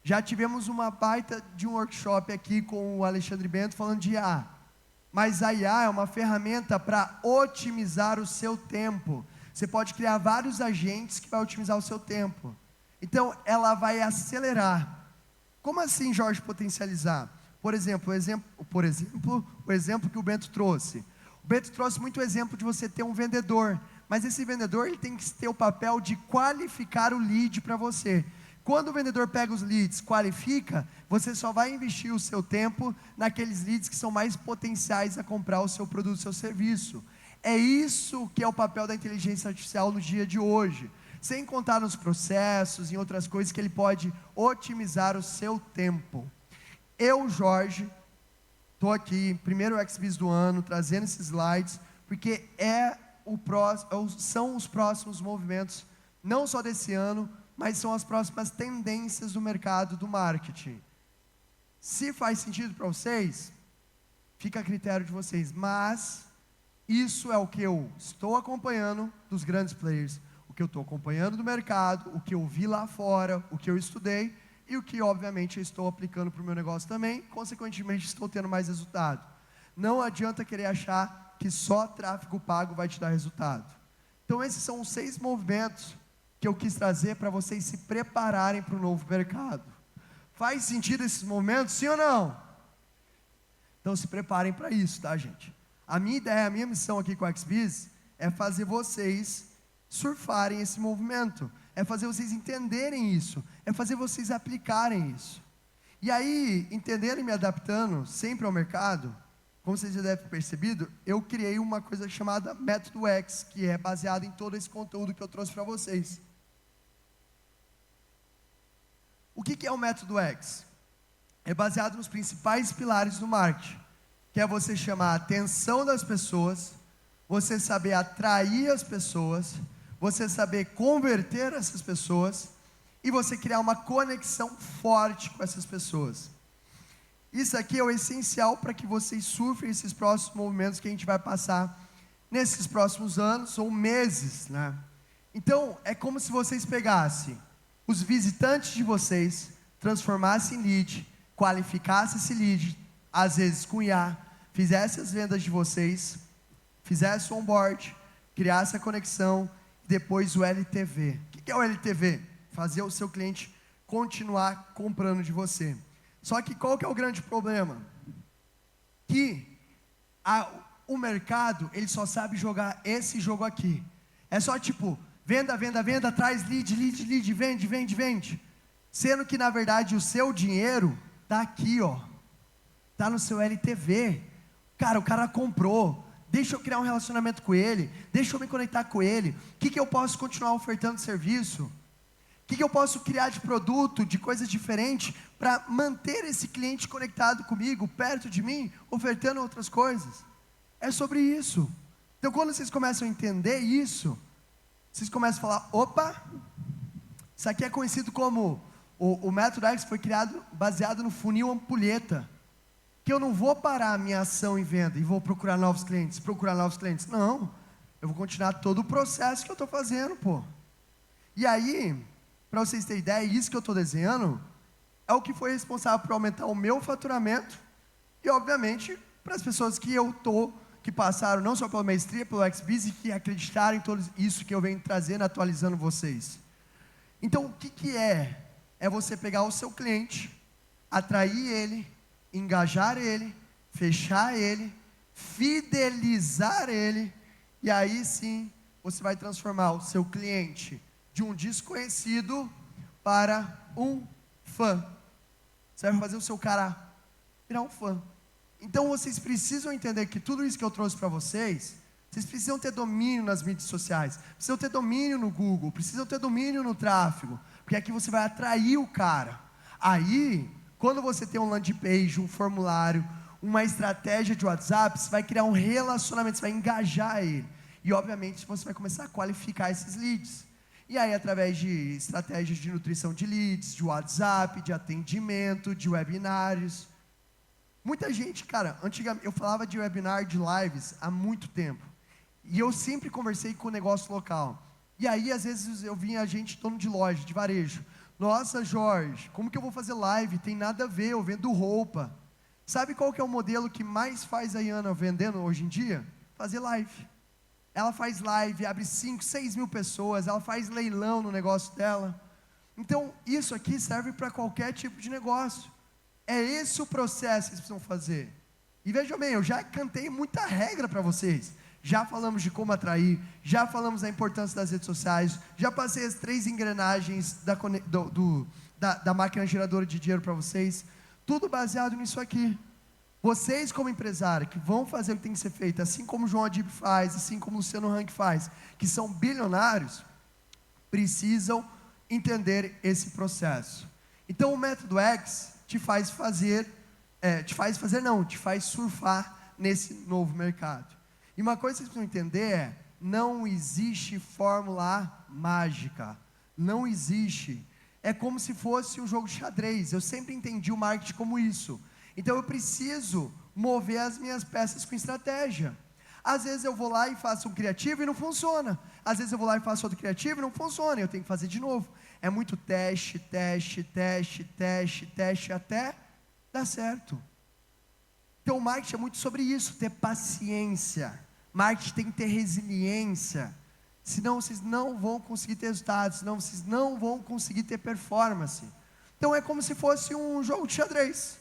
[SPEAKER 1] Já tivemos uma baita de um workshop aqui com o Alexandre Bento falando de IA. Mas a IA é uma ferramenta para otimizar o seu tempo. Você pode criar vários agentes que vai otimizar o seu tempo. Então, ela vai acelerar. Como assim, Jorge, potencializar? Por exemplo, o exemplo que o Bento trouxe. O Bento trouxe muito exemplo de você ter um vendedor. Mas esse vendedor, ele tem que ter o papel de qualificar o lead para você. Quando o vendedor pega os leads, qualifica, você só vai investir o seu tempo naqueles leads que são mais potenciais a comprar o seu produto, o seu serviço. É isso que é o papel da inteligência artificial no dia de hoje. Sem contar nos processos e outras coisas que ele pode otimizar o seu tempo. Eu, Jorge, estou aqui, primeiro XBiz do ano, trazendo esses slides, porque é são os próximos movimentos, não só desse ano, mas são as próximas tendências do mercado do marketing. Se faz sentido para vocês, fica a critério de vocês, mas isso é o que eu estou acompanhando dos grandes players, o que eu estou acompanhando do mercado, o que eu vi lá fora, o que eu estudei e o que, obviamente, eu estou aplicando para o meu negócio também, consequentemente, estou tendo mais resultado. Não adianta querer achar que só tráfego pago vai te dar resultado. Então, esses são os 6 movimentos que eu quis trazer para vocês se prepararem para o novo mercado. Faz sentido esses movimentos, sim ou não? Então, se preparem para isso, tá, gente? A minha ideia, a minha missão aqui com a XBiz é fazer vocês surfarem esse movimento, é fazer vocês entenderem isso, é fazer vocês aplicarem isso. E aí, entendendo e me adaptando sempre ao mercado, como vocês já devem ter percebido, eu criei uma coisa chamada Método X, que é baseado em todo esse conteúdo que eu trouxe para vocês. O que é o Método X? É baseado nos principais pilares do marketing, que é você chamar a atenção das pessoas, você saber atrair as pessoas, você saber converter essas pessoas e você criar uma conexão forte com essas pessoas. Isso aqui é o essencial para que vocês surfem esses próximos movimentos que a gente vai passar nesses próximos anos ou meses, né? Então, é como se vocês pegassem os visitantes de vocês, transformassem em lead, qualificassem esse lead, às vezes com IA, fizesse as vendas de vocês, fizesse o onboard, criasse a conexão, depois o LTV. O que é o LTV? Fazer o seu cliente continuar comprando de você. Só que qual que é o grande problema? Que o mercado, ele só sabe jogar esse jogo aqui. É só tipo, venda, venda, venda, traz lead, lead, lead, vende, vende, vende. Sendo que, na verdade, o seu dinheiro está aqui, ó. Está no seu LTV. Cara, o cara comprou. Deixa eu criar um relacionamento com ele. Deixa eu me conectar com ele. O que eu posso continuar ofertando de serviço? O que eu posso criar de produto, de coisas diferentes, para manter esse cliente conectado comigo, perto de mim, ofertando outras coisas? É sobre isso. Então, quando vocês começam a entender isso, vocês começam a falar, opa, isso aqui é conhecido como, o Método X foi criado baseado no funil ampulheta, que eu não vou parar a minha ação em venda e vou procurar novos clientes, não, eu vou continuar todo o processo que eu estou fazendo, pô. E aí, para vocês terem ideia, isso que eu estou desenhando, é o que foi responsável por aumentar o meu faturamento, e obviamente, para as pessoas que passaram não só pela maestria, pelo XBiz e que acreditaram em tudo isso que eu venho trazendo, atualizando vocês. Então, o que é? É você pegar o seu cliente, atrair ele, engajar ele, fechar ele, fidelizar ele, e aí sim, você vai transformar o seu cliente de um desconhecido para um fã. Você vai fazer o seu cara virar um fã. Então vocês precisam entender que tudo isso que eu trouxe para vocês, vocês precisam ter domínio nas mídias sociais, precisam ter domínio no Google, precisam ter domínio no tráfego, porque aqui você vai atrair o cara. Aí, quando você tem um landing page, um formulário, uma estratégia de WhatsApp, você vai criar um relacionamento, você vai engajar ele. E obviamente você vai começar a qualificar esses leads. E aí, através de estratégias de nutrição de leads, de WhatsApp, de atendimento, de webinários. Muita gente, cara, antigamente eu falava de webinar, de lives há muito tempo. E eu sempre conversei com o negócio local. E aí, às vezes, eu vinha gente, dono de loja, de varejo. Nossa, Jorge, como que eu vou fazer live? Tem nada a ver, eu vendo roupa. Sabe qual que é o modelo que mais faz a Iana vendendo hoje em dia? Fazer live. Ela faz live, abre 5, 6 mil pessoas, ela faz leilão no negócio dela. Então, isso aqui serve para qualquer tipo de negócio. É esse o processo que vocês precisam fazer. E vejam bem, eu já cantei muita regra para vocês. Já falamos de como atrair, já falamos da importância das redes sociais, já passei as 3 engrenagens da máquina geradora de dinheiro para vocês. Tudo baseado nisso aqui. Vocês, como empresário, que vão fazer o que tem que ser feito, assim como o João Adib faz, assim como o Luciano Hang faz, que são bilionários, precisam entender esse processo. Então, o Método X te faz surfar nesse novo mercado. E uma coisa que vocês precisam entender é, não existe fórmula mágica, não existe. É como se fosse um jogo de xadrez. Eu sempre entendi o marketing como isso. Então eu preciso mover as minhas peças com estratégia. Às vezes eu vou lá e faço um criativo e não funciona. Às vezes eu vou lá e faço outro criativo e não funciona. Eu tenho que fazer de novo. É muito teste, teste, teste, teste, teste, até dar certo. Então o marketing é muito sobre isso, ter paciência. Marketing tem que ter resiliência. Senão vocês não vão conseguir ter resultados, senão vocês não vão conseguir ter performance. Então é como se fosse um jogo de xadrez.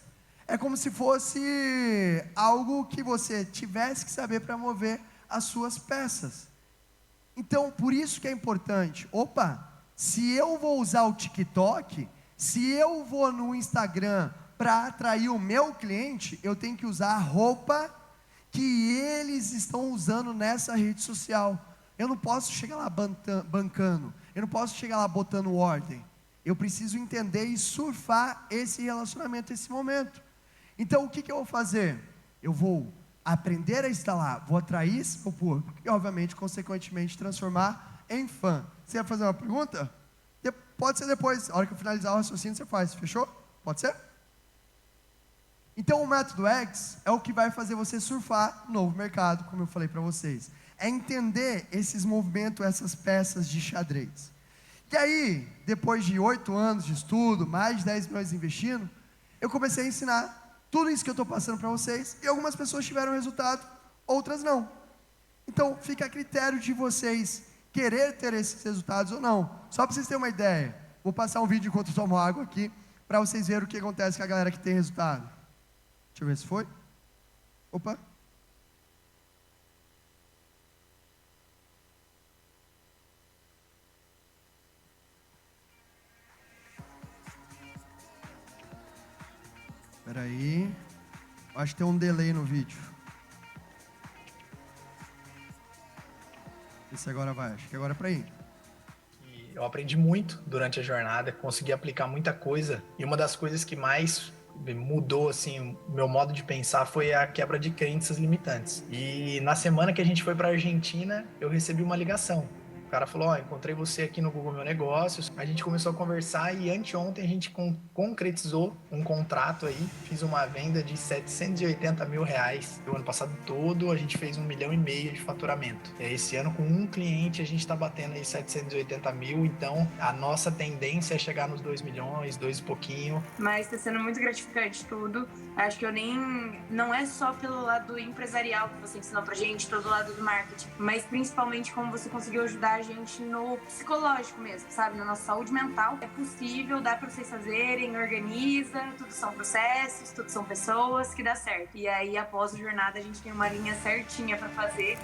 [SPEAKER 1] É como se fosse algo que você tivesse que saber para mover as suas peças. Então, por isso que é importante. Se eu vou usar o TikTok, se eu vou no Instagram para atrair o meu cliente, eu tenho que usar a roupa que eles estão usando nessa rede social. Eu não posso chegar lá bancando, eu não posso chegar lá botando ordem. Eu preciso entender e surfar esse relacionamento, esse momento. Então o que eu vou fazer? Eu vou aprender a instalar, vou atrair esse meu público e obviamente, consequentemente, transformar em fã. Você vai fazer uma pergunta? Pode ser depois, a hora que eu finalizar o raciocínio você faz, fechou? Pode ser? Então o método X é o que vai fazer você surfar no novo mercado, como eu falei para vocês. É entender esses movimentos, essas peças de xadrez. E aí, depois de 8 anos de estudo, mais de 10 milhões investindo, eu comecei a ensinar tudo isso que eu estou passando para vocês, e algumas pessoas tiveram resultado, outras não. Então, fica a critério de vocês querer ter esses resultados ou não. Só para vocês terem uma ideia, vou passar um vídeo enquanto eu tomo água aqui, para vocês verem o que acontece com a galera que tem resultado. Deixa eu ver se foi. Opa. Espera aí. Acho que tem um delay no vídeo. Esse agora vai, acho que agora é para ir.
[SPEAKER 2] Eu aprendi muito durante a jornada, consegui aplicar muita coisa, e uma das coisas que mais mudou assim o meu modo de pensar foi a quebra de crenças limitantes. E na semana que a gente foi para a Argentina, eu recebi uma ligação. O cara falou, encontrei você aqui no Google Meu Negócios. A gente começou a conversar e anteontem a gente concretizou um contrato aí. Fiz uma venda de 780 mil reais. O ano passado todo a gente fez 1,5 milhão de faturamento. Esse ano com um cliente a gente está batendo aí 780 mil. Então a nossa tendência é chegar nos 2 milhões, 2 e pouquinho.
[SPEAKER 3] Mas está sendo muito gratificante tudo. Acho que não é só pelo lado empresarial que você ensinou pra gente, todo o lado do marketing, mas principalmente como você conseguiu ajudar a gente no psicológico mesmo, sabe? Na nossa saúde mental. É possível, dá pra vocês fazerem, organiza, tudo são processos, tudo são pessoas, que dá certo. E aí, após a jornada, a gente tem uma linha certinha pra fazer.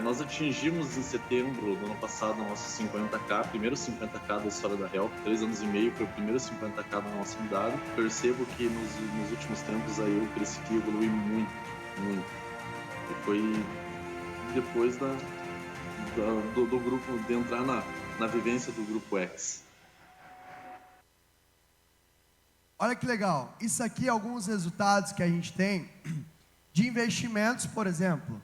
[SPEAKER 4] Nós atingimos em setembro do ano passado a nossa 50k, primeiro 50k da história da Help, 3 anos e meio, foi o primeiro 50k da nossa unidade. Percebo que nos últimos tempos aí eu cresci e evolui muito, muito. E foi depois do grupo, de entrar na vivência do Grupo X.
[SPEAKER 1] Olha que legal, isso aqui é alguns resultados que a gente tem de investimentos, por exemplo.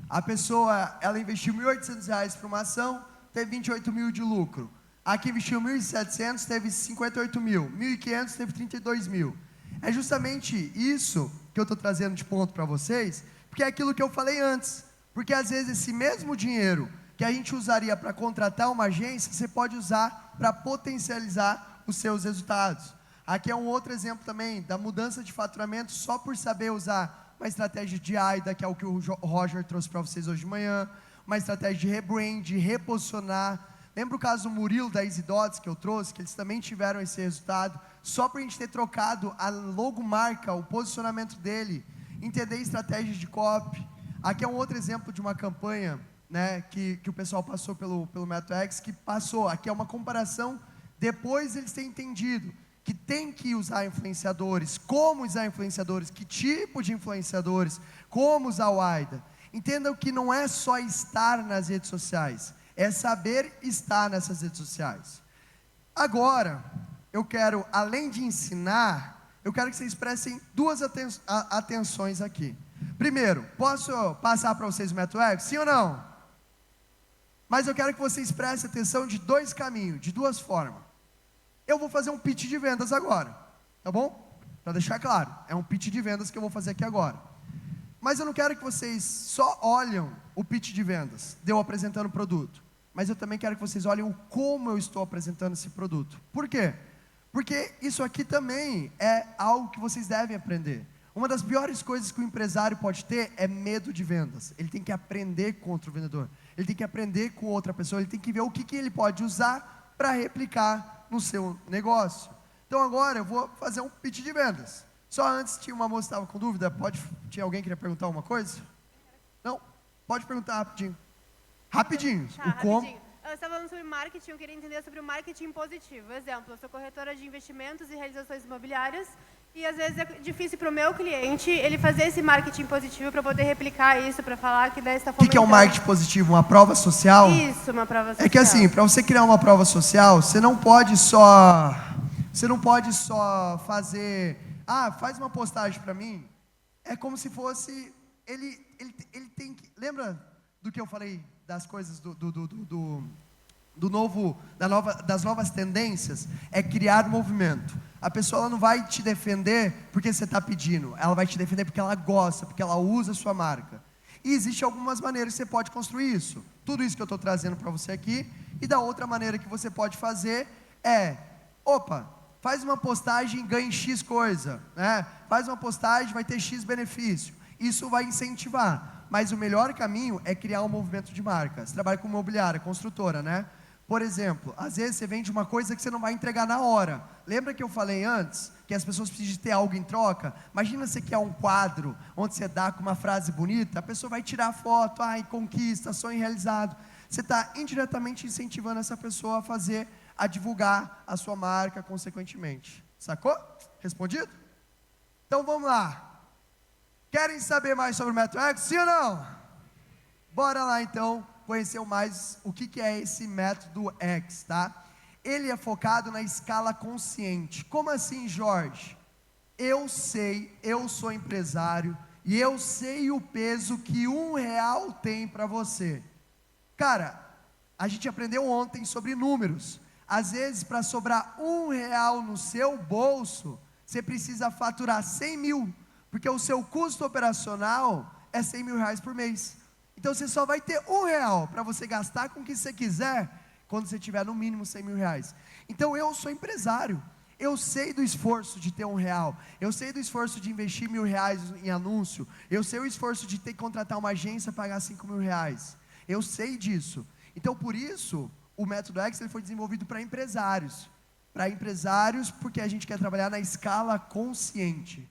[SPEAKER 1] A pessoa, ela investiu R$ 1.800 para uma ação, teve 28 mil de lucro. Aqui investiu 1.700, teve 58 mil. 1.500, teve 32 mil. É justamente isso que eu estou trazendo de ponto para vocês, porque é aquilo que eu falei antes. Porque às vezes esse mesmo dinheiro que a gente usaria para contratar uma agência, você pode usar para potencializar os seus resultados. Aqui é um outro exemplo também da mudança de faturamento só por saber usar uma estratégia de AIDA, que é o que o Roger trouxe para vocês hoje de manhã, uma estratégia de rebrand, de reposicionar. Lembra o caso do Murilo da Easy Dots que eu trouxe, que eles também tiveram esse resultado, só para a gente ter trocado a logomarca, o posicionamento dele, entender estratégias de copy. Aqui é um outro exemplo de uma campanha, né, que o pessoal passou pelo Método X, que passou. Aqui é uma comparação, depois eles têm entendido que tem que usar influenciadores, como usar influenciadores, que tipo de influenciadores, como usar o AIDA. Entendam que não é só estar nas redes sociais, é saber estar nessas redes sociais. Agora, eu quero, além de ensinar, eu quero que vocês prestem duas atenções aqui. Primeiro, posso passar para vocês o Método X? Sim ou não? Mas eu quero que vocês prestem atenção de dois caminhos, de duas formas. Eu vou fazer um pitch de vendas agora, tá bom? Para deixar claro, é um pitch de vendas que eu vou fazer aqui agora. Mas eu não quero que vocês só olhem o pitch de vendas, de eu apresentando o produto. Mas eu também quero que vocês olhem o como eu estou apresentando esse produto. Por quê? Porque isso aqui também é algo que vocês devem aprender. Uma das piores coisas que o empresário pode ter é medo de vendas. Ele tem que aprender contra o vendedor. Ele tem que aprender com outra pessoa. Ele tem que ver o que ele pode usar para replicar no seu negócio. Então agora eu vou fazer um pitch de vendas. Só antes, tinha uma moça que estava com dúvida. Tinha alguém que queria perguntar alguma coisa? Não? Pode perguntar rapidinho. Rapidinho.
[SPEAKER 5] Tá,
[SPEAKER 1] O como?
[SPEAKER 5] rapidinho. Você está falando sobre marketing, eu queria entender sobre o marketing positivo. Exemplo, eu sou corretora de investimentos e realizações imobiliárias e às vezes é difícil para o meu cliente ele fazer esse marketing positivo para poder replicar isso, para falar que daí está fomentando.
[SPEAKER 1] O que é um marketing positivo? Uma prova social?
[SPEAKER 5] Isso, uma prova social.
[SPEAKER 1] É que assim, para você criar uma prova social, você não pode só fazer, faz uma postagem para mim. É como se fosse, ele tem que, lembra do que eu falei das coisas das novas tendências? É criar movimento. A pessoa ela não vai te defender porque você está pedindo, ela vai te defender porque ela gosta, porque ela usa a sua marca. E existem algumas maneiras que você pode construir isso. Tudo isso que eu estou trazendo para você aqui. E da outra maneira que você pode fazer é, faz uma postagem e ganhe X coisa, né? Faz uma postagem, vai ter X benefício. Isso vai incentivar. Mas o melhor caminho é criar um movimento de marca. Você trabalha com imobiliária, construtora, né? Por exemplo, às vezes você vende uma coisa que você não vai entregar na hora. Lembra que eu falei antes que as pessoas precisam de ter algo em troca? Imagina você quer um quadro onde você dá com uma frase bonita, a pessoa vai tirar foto, conquista, sonho realizado. Você está indiretamente incentivando essa pessoa a divulgar a sua marca consequentemente. Sacou? Respondido? Então vamos lá. Querem saber mais sobre o método X? Sim ou não? Bora lá então conhecer mais o que é esse método X, tá? Ele é focado na escala consciente. Como assim, Jorge? Eu sou empresário e eu sei o peso que R$1 tem para você. Cara, a gente aprendeu ontem sobre números. Às vezes, para sobrar R$1 no seu bolso, você precisa faturar 100 mil. Porque o seu custo operacional é 100 mil reais por mês. Então você só vai ter R$1 para você gastar com o que você quiser, quando você tiver no mínimo 100 mil reais. Então eu sou empresário, eu sei do esforço de ter R$1, eu sei do esforço de investir R$1.000 em anúncio, eu sei o esforço de ter que contratar uma agência e pagar 5 mil reais. Eu sei disso. Então por isso, o método X ele foi desenvolvido para empresários. Para empresários, porque a gente quer trabalhar na escala consciente.